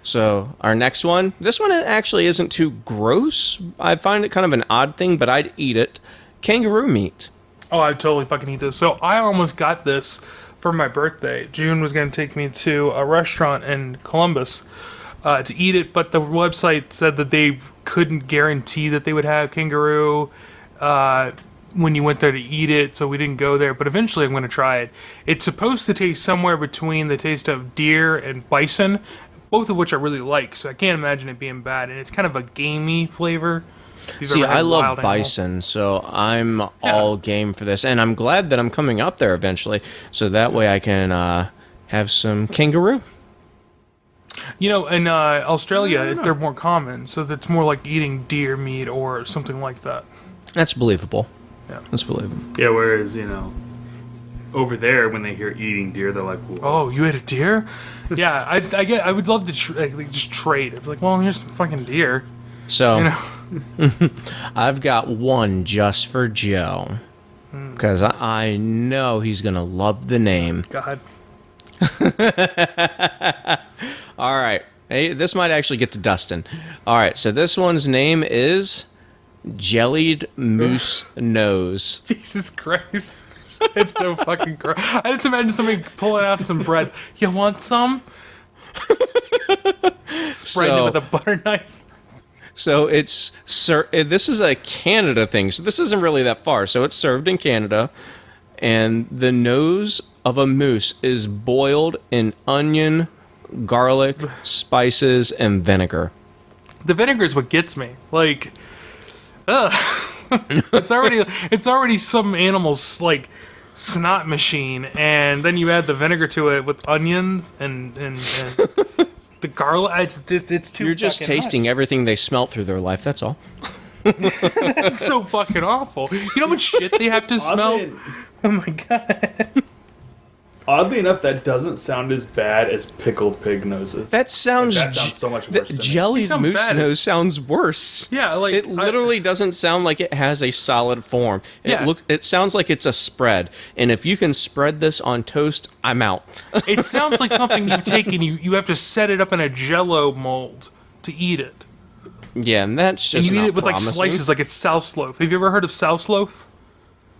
So our next one, this one actually isn't too gross. I find it kind of an odd thing, but I'd eat it. Kangaroo meat. Oh, I totally fucking eat this. So I almost got this for my birthday. June was going to take me to a restaurant in Columbus to eat it, but the website said that they couldn't guarantee that they would have kangaroo when you went there to eat it, so we didn't go there. But eventually I'm going to try it. It's supposed to taste somewhere between the taste of deer and bison, both of which I really like, so I can't imagine it being bad. And it's kind of a gamey flavor. If you've See, ever had I love wild animal. bison, so I'm all game for this. And I'm glad that I'm coming up there eventually, so that way I can have some kangaroo. In Australia, they're more common, so that's more like eating deer meat or something like that. That's believable. Yeah. That's believable. Yeah, whereas, over there, when they hear eating deer, they're like, whoa. Oh, you ate a deer? Yeah, I would love to just trade. I'd be like, well, here's some fucking deer. So I've got one just for Joe, because I know he's going to love the name. God. All right. Hey, this might actually get to Dustin. All right, so this one's name is Jellied Moose Nose. Jesus Christ. It's so fucking gross. I just imagine somebody pulling out some bread. You want some? Spreading it with a butter knife. So this is a Canada thing, so this isn't really that far. So it's served in Canada, and the nose of a moose is boiled in onion, garlic, spices, and vinegar. The vinegar is what gets me. Like, ugh. It's already some animal's like snot machine, and then you add the vinegar to it with onions and the garlic. It's too. You're just fucking tasting everything they smelt through their life. That's all. It's so fucking awful. You know how much shit they have to smell? Oh my god. Oddly enough, that doesn't sound as bad as pickled pig noses. That sounds so much worse. To me. jellied sound moose bad. nose sounds worse. Yeah, like It literally doesn't sound like it has a solid form. Yeah. It sounds like it's a spread. And if you can spread this on toast, I'm out. it sounds like something you take and you have to set it up in a Jello mold to eat it. Yeah, and that's And just you eat not it with like promising. slices, like it's South Loaf. Have you ever heard of South Loaf?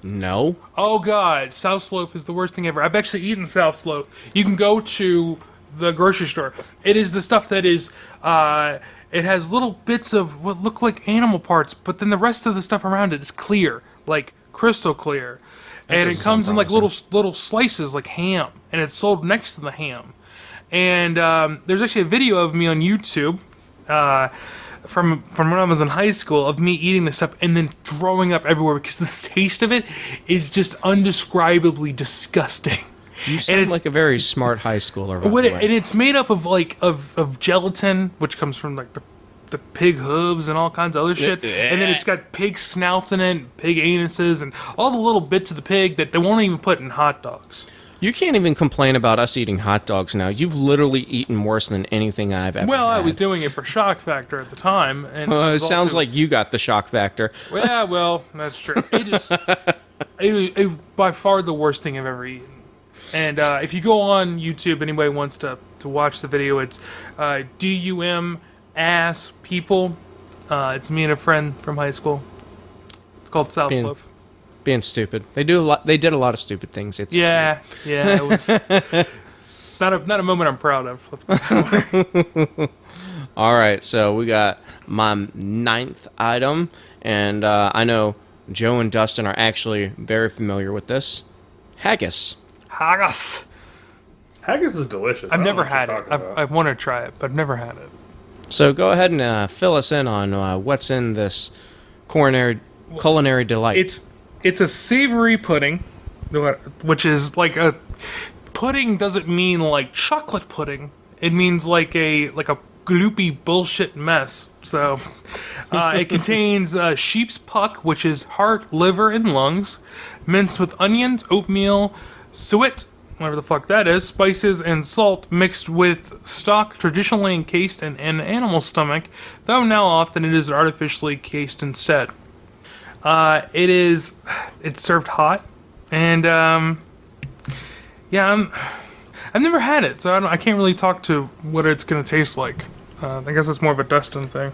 No. Oh god, South Loaf is the worst thing ever. I've actually eaten South Loaf. You can go to the grocery store. It is the stuff that is, it has little bits of what look like animal parts, but then the rest of the stuff around it is clear, like crystal clear. And it doesn't comes in sound like little slices, like ham, and it's sold next to the ham. And there's actually a video of me on YouTube, from when I was in high school, of me eating this stuff and then throwing up everywhere because the taste of it is just undescribably disgusting. You sound like a very smart high schooler. by What the it, way. and it's made up of like of gelatin, which comes from like the pig hooves and all kinds of other shit, and then it's got pig snouts in it, pig anuses, and all the little bits of the pig that they won't even put in hot dogs. You can't even complain about us eating hot dogs now. You've literally eaten worse than anything I've ever Well, I had. was doing it for shock factor at the time, and It sounds like you got the shock factor. yeah, well, that's true. It by far the worst thing I've ever eaten. And if you go on YouTube, anybody wants to watch the video, it's DUM ass people. It's me and a friend from high school. It's called South Being- Loaf. Being stupid. They did a lot of stupid things. It's Yeah, it was not a moment I'm proud of. Let's put it that way. All right, so we got my 9th item, and I know Joe and Dustin are actually very familiar with this. Haggis. Haggis. Haggis is delicious. I've never had it. I've wanted to try it, but I've never had it. So go ahead and fill us in on what's in this culinary delight. It's a savory pudding, which is like a pudding. Doesn't mean like chocolate pudding. It means like a gloopy bullshit mess. So it contains sheep's puck, which is heart, liver, and lungs, minced with onions, oatmeal, suet, whatever the fuck that is, spices, and salt, mixed with stock traditionally encased in an animal stomach, though now often it is artificially cased instead. It's served hot, and I've never had it, so I can't really talk to what it's gonna taste like. I guess it's more of a Dustin thing.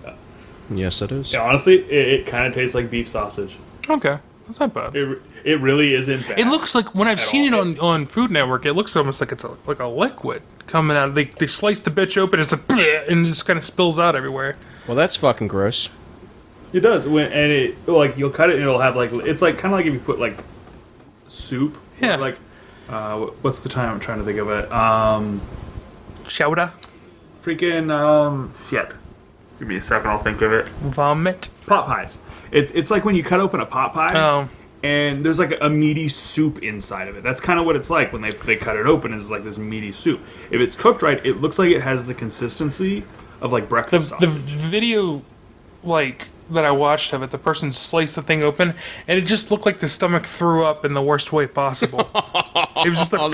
Yes, it is. Yeah, honestly, it kind of tastes like beef sausage. Okay, that's not bad. It really isn't bad. It looks like when I've seen it all. on Food Network, it looks almost like it's like a liquid coming out. They slice the bitch open, it's like and it just kind of spills out everywhere. Well, that's fucking gross. It does, you'll cut it and it'll have like it's like kind of like if you put like soup. Yeah. Or like what's the time I'm trying to think of it? Chowder, Shit. Give me a second, I'll think of it. vomit. Pot pies. It's like when you cut open a pot pie. Oh, And there's like a meaty soup inside of it. That's kind of what it's like when they cut it open. Is like this meaty soup. If it's cooked right, it looks like it has the consistency of like breakfast the sausage. video like that I watched of it, the person sliced the thing open, and it just looked like the stomach threw up in the worst way possible. It was just like,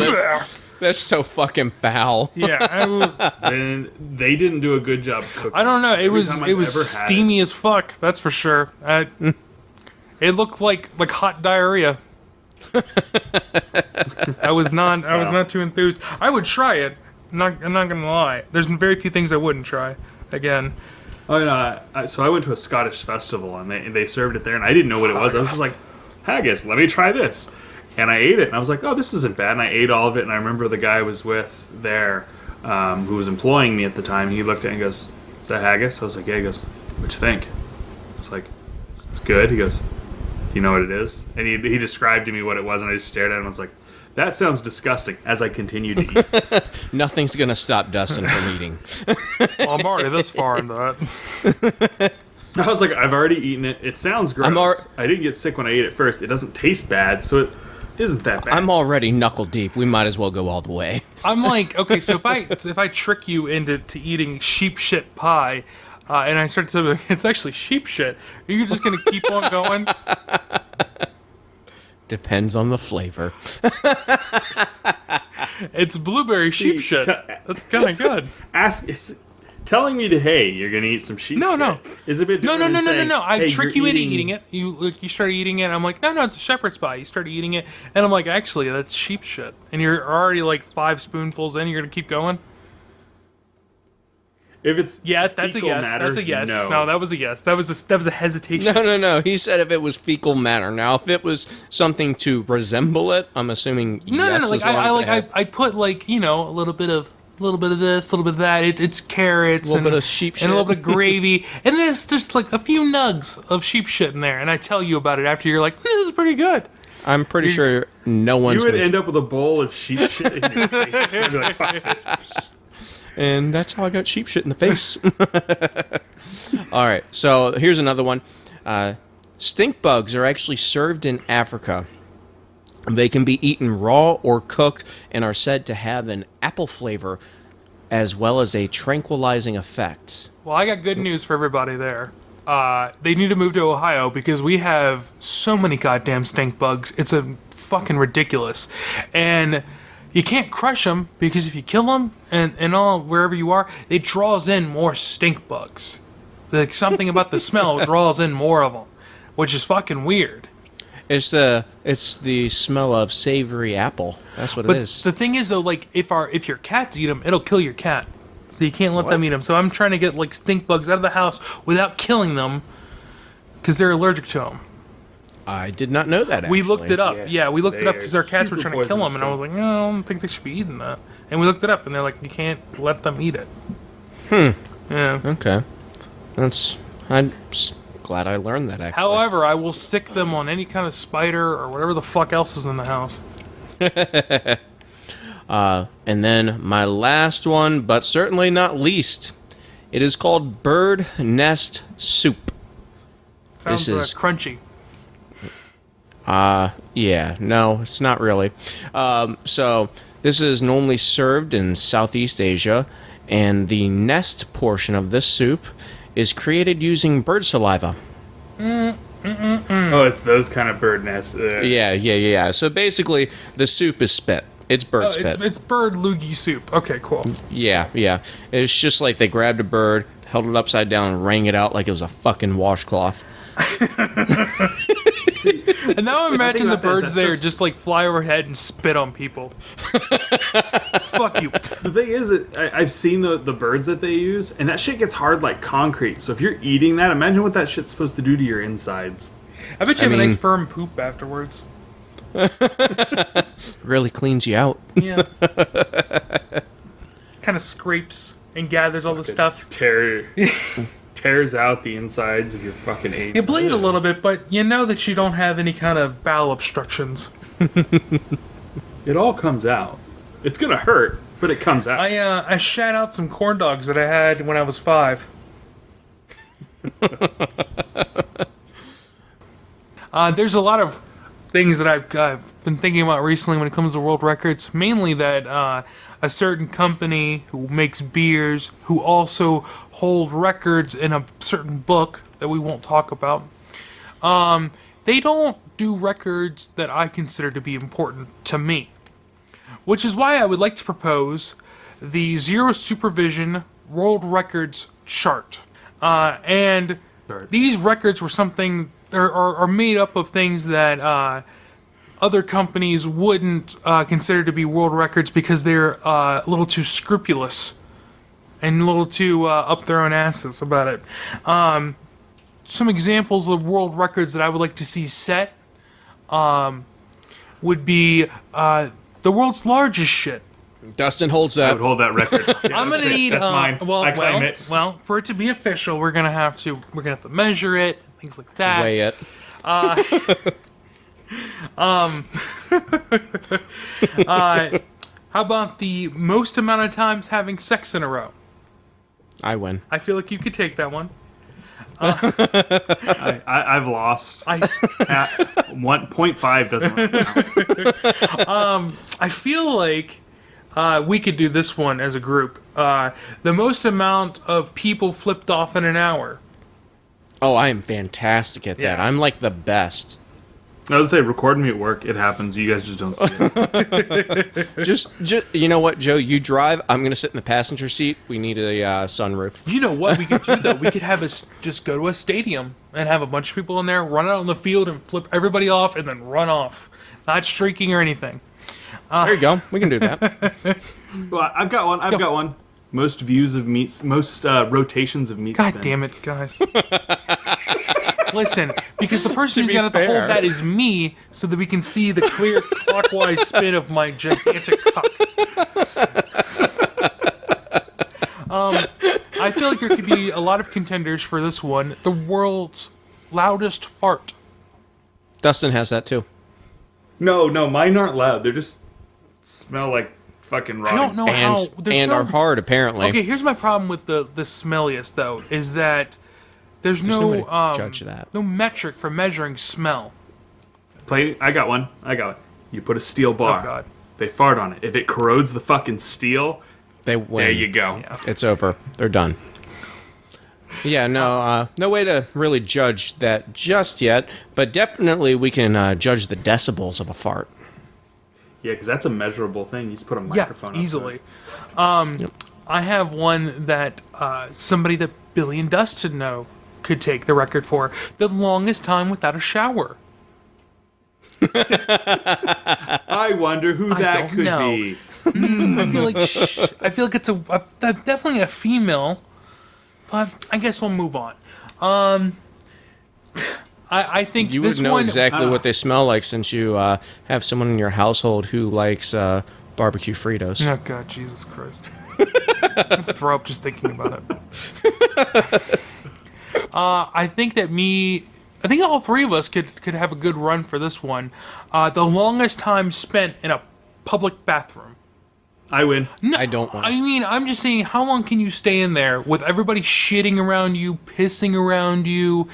That's so fucking foul. yeah. And they didn't do a good job cooking. I don't know. It Every was time I've ever had steamy as fuck. That's for sure. It looked like hot diarrhea. I was not too enthused. I would try it. I'm not gonna lie. There's very few things I wouldn't try. Again, Oh no! So I went to a Scottish festival and they served it there, and I didn't know what it was. I was just like, haggis. Let me try this. And I ate it, and I was like, oh, this isn't bad. And I ate all of it, and I remember the guy I was with there, who was employing me at the time. He looked at it and goes, "Is that haggis?" I was like, "Yeah." He goes, "What you think?" It's like, "It's good." He goes, "You know what it is?" And he described to me what it was, and I just stared at him and I was like, that sounds disgusting, as I continued to eat. Nothing's gonna stop Dustin from eating. well, I'm already this far into that. I was like, I've already eaten it. It sounds gross. I didn't get sick when I ate it first. It doesn't taste bad, so isn't that bad. I'm already knuckle deep. We might as well go all the way. I'm like, okay, so if I trick you into eating sheep shit pie, and I start to tell you it's actually sheep shit, are you just gonna keep on going? Depends on the flavor. It's blueberry sheep shit. That's kind of good. Telling me hey, you're gonna eat some sheep No. shit is a bit No. different than saying, I hey, trick you into eating it. You start eating it. I'm like, no, it's a shepherd's pie. You start eating it, and I'm like, actually, that's sheep shit. And you're already like 5 spoonfuls in. You're gonna keep going. If it's That's a fecal yes. matter, That's a yes. no. No, that was a yes. That was a hesitation. No. He said if it was fecal matter. Now, if it was something to resemble it, I'm assuming No. yes. Like as long as it had I put like a little bit of this, a little bit of that. It's carrots, a little bit of sheep and a little shit. bit of gravy, and there's just like a few nugs of sheep shit in there. And I tell you about it after you're like, this is pretty good. I'm pretty sure no one's You would gonna- end up with a bowl of sheep shit in your face. You'd be like, fuck this. And that's how I got sheep shit in the face. All right, so here's another one. Stink bugs are actually served in Africa. They can be eaten raw or cooked and are said to have an apple flavor as well as a tranquilizing effect. Well, I got good news for everybody there. They need to move to Ohio because we have so many goddamn stink bugs. It's a fucking ridiculous. And you can't crush them because if you kill them and all wherever you are, it draws in more stink bugs. Like something about the smell draws in more of them, which is fucking weird. It's the smell of savory apple. That's what But it is. the thing is though, like if your cats eat them, it'll kill your cat. So you can't let them eat them. So I'm trying to get like stink bugs out of the house without killing them because they're allergic to them. I did not know that. We looked it up. Yeah, Yeah, we looked it up they because our cats were super trying to kill them, and I was poisonous like, no, I don't think they should be eating that. And we looked it up, and they're like, you can't let them eat it. Yeah. Okay, I'm glad I learned that. Actually, However, I will sick them on any kind of spider or whatever the fuck else is in the house. and then my last one, but certainly not least, it is called bird nest soup. Sounds This is- crunchy. Yeah, no, it's not really. So this is normally served in Southeast Asia, and the nest portion of this soup is created using bird saliva. Oh, it's those kind of bird nests. Yeah. So basically, the soup is spit. It's bird spit. It's bird loogie soup. Okay, cool. Yeah. It's just like they grabbed a bird, held it upside down, and wrang it out like it was a fucking washcloth. And now imagine the about this, birds that's there so- just like fly overhead and spit on people. Fuck you. The thing is that I've seen the birds that they use, and that shit gets hard like concrete. So if you're eating that, imagine what that shit's supposed to do to your insides. I bet you have a mean- nice firm poop afterwards. Really cleans you out. Yeah. Kind of scrapes and gathers all the stuff. Tears out the insides of your fucking anus. You bleed a little bit, but you know that you don't have any kind of bowel obstructions. It all comes out. It's gonna hurt, but it comes out. I shat out some corn dogs that I had when I was 5. There's a lot of things that I've been thinking about recently when it comes to world records. Mainly that a certain company who makes beers, who also hold records in a certain book that we won't talk about, they don't do records that I consider to be important to me. Which is why I would like to propose the Zero Supervision World Records chart. And these records were something are made up of things that other companies wouldn't consider to be world records because they're a little too scrupulous and a little too up their own asses about it. Some examples of world records that I would like to see set would be the world's largest shit. Dustin holds I that. would hold that record. Yeah, I'm gonna that's it. need That's mine. I claim it. well, for it to be official, we're gonna have to measure it, things like that. Weigh it. How about the most amount of times having sex in a row? I win. I feel like you could take that one. I've lost. At 1.5 doesn't work out. I feel like we could do this one as a group. The most amount of people flipped off in an hour. Oh, I am fantastic at that. Yeah. I'm like the best. I would say recording me at work, it happens. You guys just don't see it. Just you know what, Joe? You drive. I'm gonna sit in the passenger seat. We need a sunroof. You know what we could do though? We could have just go to a stadium and have a bunch of people in there, run out on the field and flip everybody off, and then run off, not streaking or anything. There you go. We can do that. Well, I've got one. I've got one. Most views of meat, most rotations of meat. God spin. damn it, guys! Listen, because the person who's be gonna have to fair. hold that is me, so that we can see the clear clockwise spin of my gigantic cock. I feel like there could be a lot of contenders for this one. The world's loudest fart. Dustin has that too. No, mine aren't loud. They just smell like fucking I rotting. don't know how. And are hard apparently. Okay, here's my problem with the smelliest though, is that there's no way no to judge that. no metric for measuring smell. I got one. You put a steel bar. Oh God. They fart on it. If it corrodes the fucking steel, They win. there you go. Yeah. It's over. They're done. Yeah, no way to really judge that just yet, but definitely we can judge the decibels of a fart. Yeah, because that's a measurable thing. You just put a Yeah, microphone up easily. there. I have one that somebody that Billy and Dustin know could take the record for the longest time without a shower. I wonder who that don't could know. be. I feel like it's definitely a female, but I guess we'll move on. I think You this would know one, exactly what they smell like since you have someone in your household who likes barbecue Fritos. Oh God, Jesus Christ! I'm gonna throw up just thinking about it. I think all three of us could have a good run for this one. The longest time spent in a public bathroom. I win. No, I don't want- I mean, I'm just saying, how long can you stay in there with everybody shitting around you, pissing around you,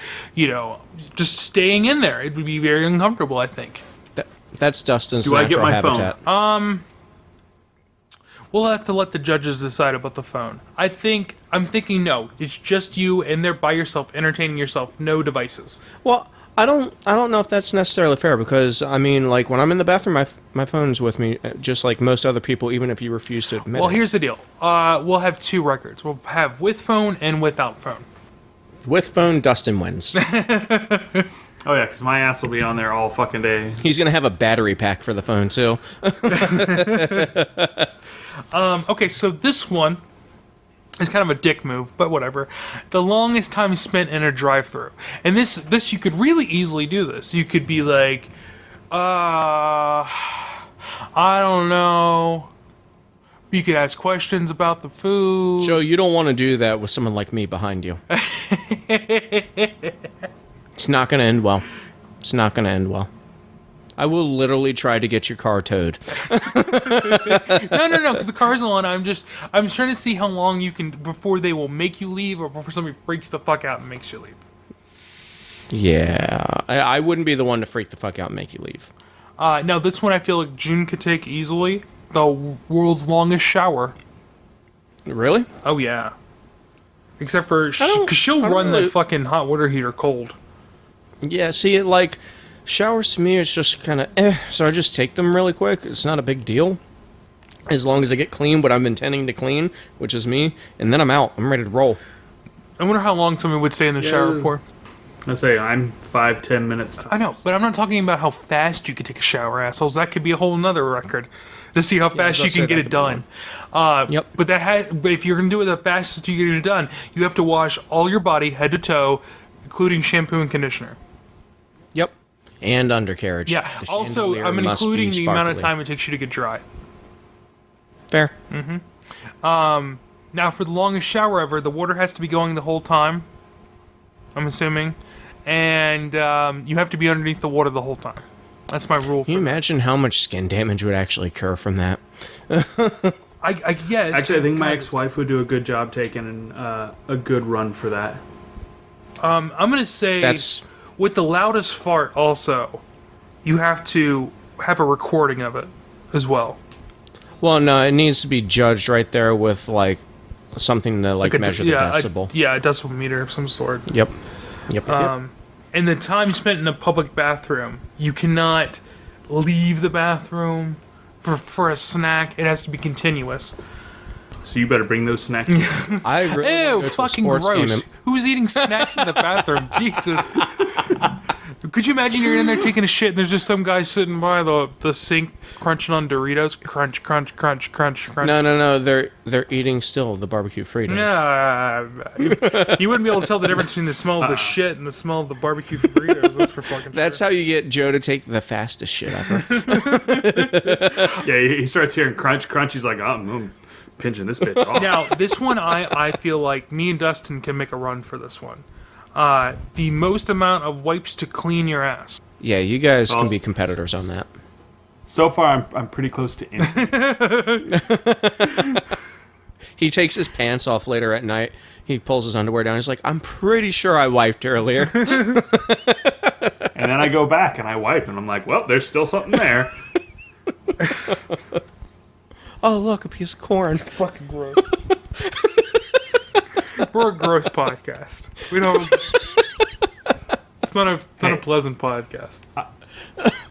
just staying in there? It would be very uncomfortable, I think. That's Dustin's Do I get natural my phone? habitat. We'll have to let the judges decide about the phone. I'm thinking no. It's just you in there by yourself, entertaining yourself, no devices. Well, I don't know if that's necessarily fair because I mean, like when I'm in the bathroom, my phone's with me, just like most other people, even if you refuse to admit Well, it. here's the deal. We'll have two records. We'll have with phone and without phone. With phone, Dustin wins. Oh yeah, because my ass will be on there all fucking day. He's gonna have a battery pack for the phone too. Okay, so this one is kind of a dick move, but whatever. The longest time spent in a drive-thru, and this you could really easily do this. You could be like, I don't know. You could ask questions about the food. Joe, you don't want to do that with someone like me behind you. It's not gonna end well. It's not gonna end well. I will literally try to get your car towed. No, because the car's on. I'm trying to see how long you can before they will make you leave, or before somebody freaks the fuck out and makes you leave. Yeah, I wouldn't be the one to freak the fuck out and make you leave. Now this one I feel like June could take easily. The world's longest shower. Really? Oh yeah. Except for don't- because she'll I don't run really- that fucking hot water heater cold. Yeah, see, like, showers to me is just kind of so I just take them really quick. It's not a big deal. As long as I get clean what I'm intending to clean, which is me, and then I'm out. I'm ready to roll. I wonder how long someone would stay in the shower Yeah. for. I say I'm 5-10 minutes. I know, but I'm not talking about how fast you could take a shower, assholes. That could be a whole nother record to see how fast you I was can gonna say get that it could done. be Yep. But if you're gonna do it the fastest you get it done, you have to wash all your body, head to toe, including shampoo and conditioner. Yep. And undercarriage. Yeah. The Also, chandelier I'm must including be the amount of sparkly. time it takes you to get dry. Fair. Now, for the longest shower ever, the water has to be going the whole time. I'm assuming, and you have to be underneath the water the whole time. That's my rule. Can you imagine how much skin damage would actually occur from that? Yeah. Actually, I think my ex-wife would do a good job taking a good run for that. I'm gonna say That's with the loudest fart. Also, you have to have a recording of it as well. well, no, it needs to be judged right there with like something to like A measure de- the yeah, decibel. a decibel meter of some sort. Yep. Yep. Yep. And the time spent in a public bathroom, you cannot leave the bathroom for a snack. It has to be continuous. So you better bring those snacks. I really wanna Ew, go to a fucking sports game gross. and- Who's eating snacks in the bathroom? Jesus. Could you imagine you're in there taking a shit and there's just some guy sitting by the sink crunching on Doritos? Crunch, crunch, crunch, crunch, crunch. No. They're eating still the barbecue Fritos. Yeah, you wouldn't be able to tell the difference between the smell of the shit and the smell of the barbecue burritos. That's for fucking That's sure. how you get Joe to take the fastest shit ever. Yeah, he starts hearing crunch, crunch. He's like, oh, I'm pinching this bitch off. Now, this one, I feel like me and Dustin can make a run for this one. The most amount of wipes to clean your ass. Yeah, you guys can Well, be competitors on that. So far, I'm pretty close to infinite. He takes his pants off later at night. He pulls his underwear down. He's like, I'm pretty sure I wiped earlier. And then I go back and I wipe, and I'm like, well, there's still something there. Oh, look, a piece of corn. Fucking gross. We're a gross podcast. We don't. It's not a pleasant podcast.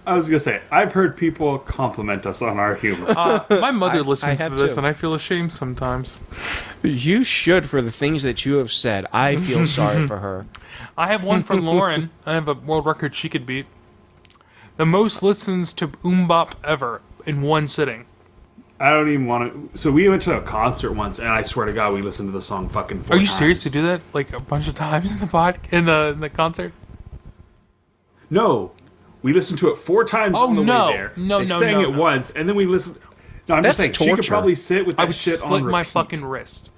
I was gonna say, I've heard people compliment us on our humor. My mother listens to have this, too. and I feel ashamed sometimes. You should for the things that you have said. I feel sorry for her. I have one from Lauren. I have a world record she could beat. The most listens to Bop ever in one sitting. I don't even want to. So we went to a concert once, and I swear to God, we listened to the song fucking 4 Are you times. serious to do that like a bunch of times in the concert? No, we listened to it 4 times Oh, on the no. way there. No, they no, sang no, it no. once, and then we listened. No, I'm That's just saying she could torture. probably sit with I that would shit slit on my repeat. fucking wrist.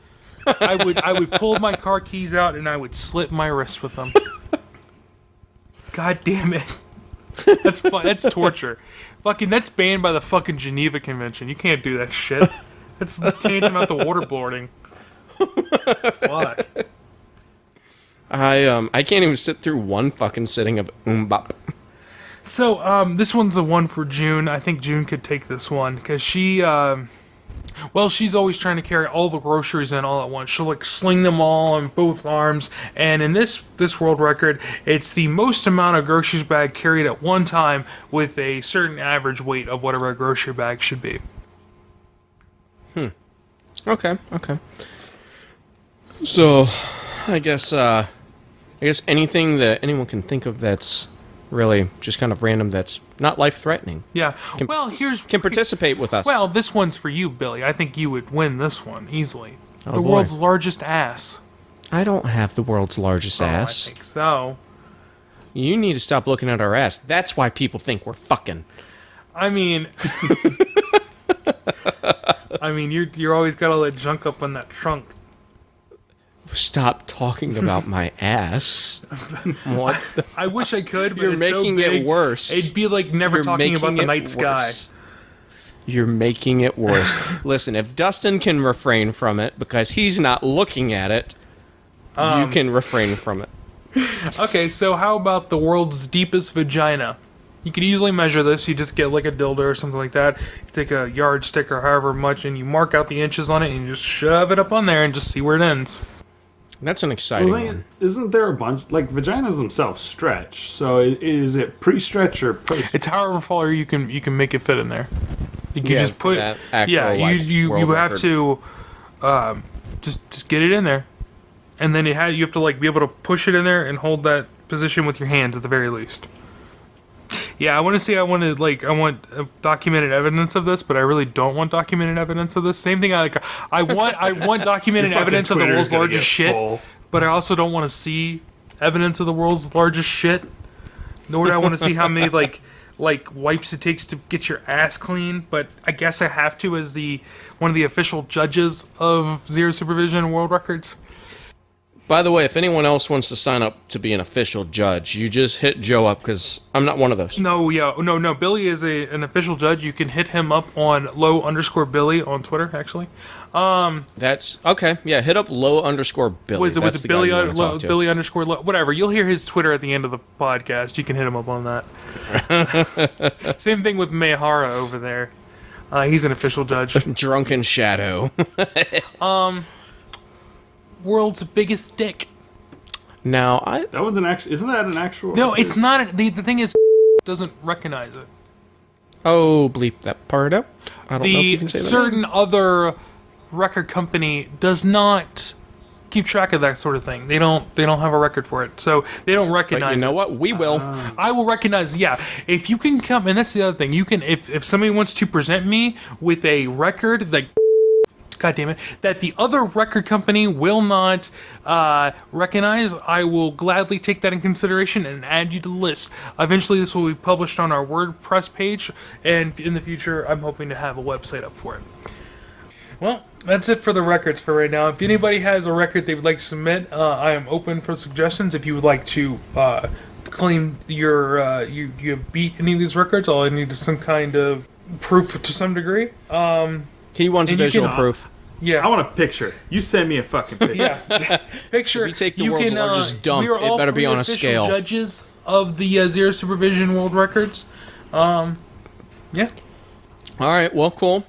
I would pull my car keys out and I would slit my wrist with them. God damn it. That's torture. Fucking that's banned by the fucking Geneva Convention. You can't do that shit. That's tantamount to waterboarding. Fuck. I can't even sit through one fucking sitting of Bop. So, this one's a one for June. I think June could take this one because she, she's always trying to carry all the groceries in all at once. She'll like sling them all on both arms. And in this world record, it's the most amount of groceries bag carried at one time with a certain average weight of whatever a grocery bag should be. Okay. So, I guess anything that anyone can think of that's really just kind of random, that's not life-threatening, Yeah. Can Can participate with us. Well, this one's for you, Billy. I think you would win this one easily. Oh, The boy. world's largest ass. I don't have the world's largest ass. Oh, I think so. You need to stop looking at our ass. That's why people think we're fucking. I mean, you're always got all that junk up on that trunk. Stop talking about my ass. What? I wish I could, but You're it's making so it big, worse. It'd be like never You're talking about making the it night sky. worse. You're making it worse. Listen, if Dustin can refrain from it because he's not looking at it, you can refrain from it. Okay, so how about the world's deepest vagina? You could easily measure this. You just get like a dildo or something like that. You take a yardstick or however much, and you mark out the inches on it, and you just shove it up on there and just see where it ends. That's an exciting Well, one. isn't there a bunch like vaginas themselves stretch? So is it pre-stretch or post? It's however far you can make it fit in there. You can Yeah, just put that actual, you world have record. to just get it in there, and then you have to like be able to push it in there and hold that position with your hands at the very least. Yeah, I want documented evidence of this, but I really don't want documented evidence of this. Same thing. I want documented Your fucking evidence of the Twitter's world's gonna largest get shit, full. but I also don't want to see evidence of the world's largest shit. Nor do I want to see how many like wipes it takes to get your ass clean. But I guess I have to as one of the official judges of Zero Supervision World Records. By the way, if anyone else wants to sign up to be an official judge, you just hit Joe up because I'm not one of those. No. Billy is an official judge. You can hit him up on low_Billy on Twitter, actually. That's okay. Yeah, hit up low_Billy. Was That's it the Billy? guy you wanna talk to. Billy underscore low, whatever. You'll hear his Twitter at the end of the podcast. You can hit him up on that. Same thing with Mayhara over there. He's an official judge. Drunken Shadow. World's biggest dick. Now, That one's an actual. Isn't that an actual? No, it's not. The thing is, doesn't recognize it. oh, bleep that part out. I don't know if you The can say that. certain other record company does not keep track of that sort of thing. They don't have a record for it, so they don't recognize But you know it. what? We will. I will recognize, yeah. If you can come, and that's the other thing, you can, if somebody wants to present me with a record that, God damn it, that the other record company will not recognize, I will gladly take that in consideration and add you to the list. Eventually, this will be published on our WordPress page, and in the future, I'm hoping to have a website up for it. Well, that's it for the records for right now. If anybody has a record they would like to submit, I am open for suggestions. If you would like to claim you beat any of these records, all I need is some kind of proof to some degree. He wants and you visual can- proof. Yeah. I want a picture. You send me a fucking picture. Yeah, picture. If you take the world's largest dump, we are it all better be three on a official scale. Judges of the Zero Supervision World Records. Yeah. All right, well, cool.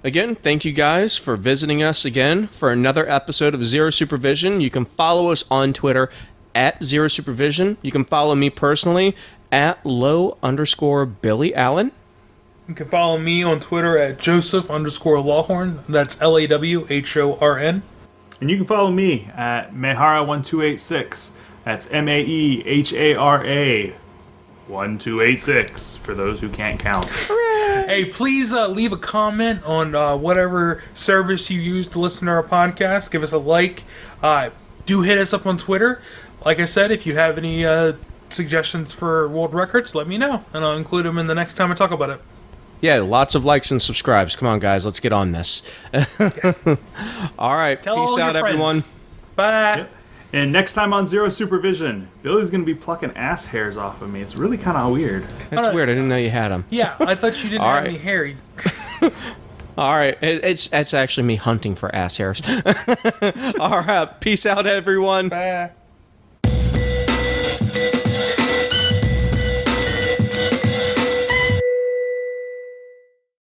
Again, thank you guys for visiting us again for another episode of Zero Supervision. You can follow us on Twitter at Zero Supervision. You can follow me personally at low_Billy Allen. You can follow me on Twitter at Joseph_Lawhorn. That's LAWHORN. And you can follow me at Mayhara1286. That's MAEHARA 1286 for those who can't count. Hey, please leave a comment on whatever service you use to listen to our podcast. Give us a like. Do hit us up on Twitter. Like I said, if you have any suggestions for world records, let me know, and I'll include them in the next time I talk about it. Yeah, lots of likes and subscribes. Come on, guys, let's get on this. All right, Tell peace all out, your friends. everyone. Bye. Yep. And next time on Zero Supervision, Billy's going to be plucking ass hairs off of me. It's really kind of weird. That's weird. I didn't know you had them. Yeah, I thought you didn't All have right. any hair. All right, it's actually me hunting for ass hairs. All right, peace out, everyone. Bye.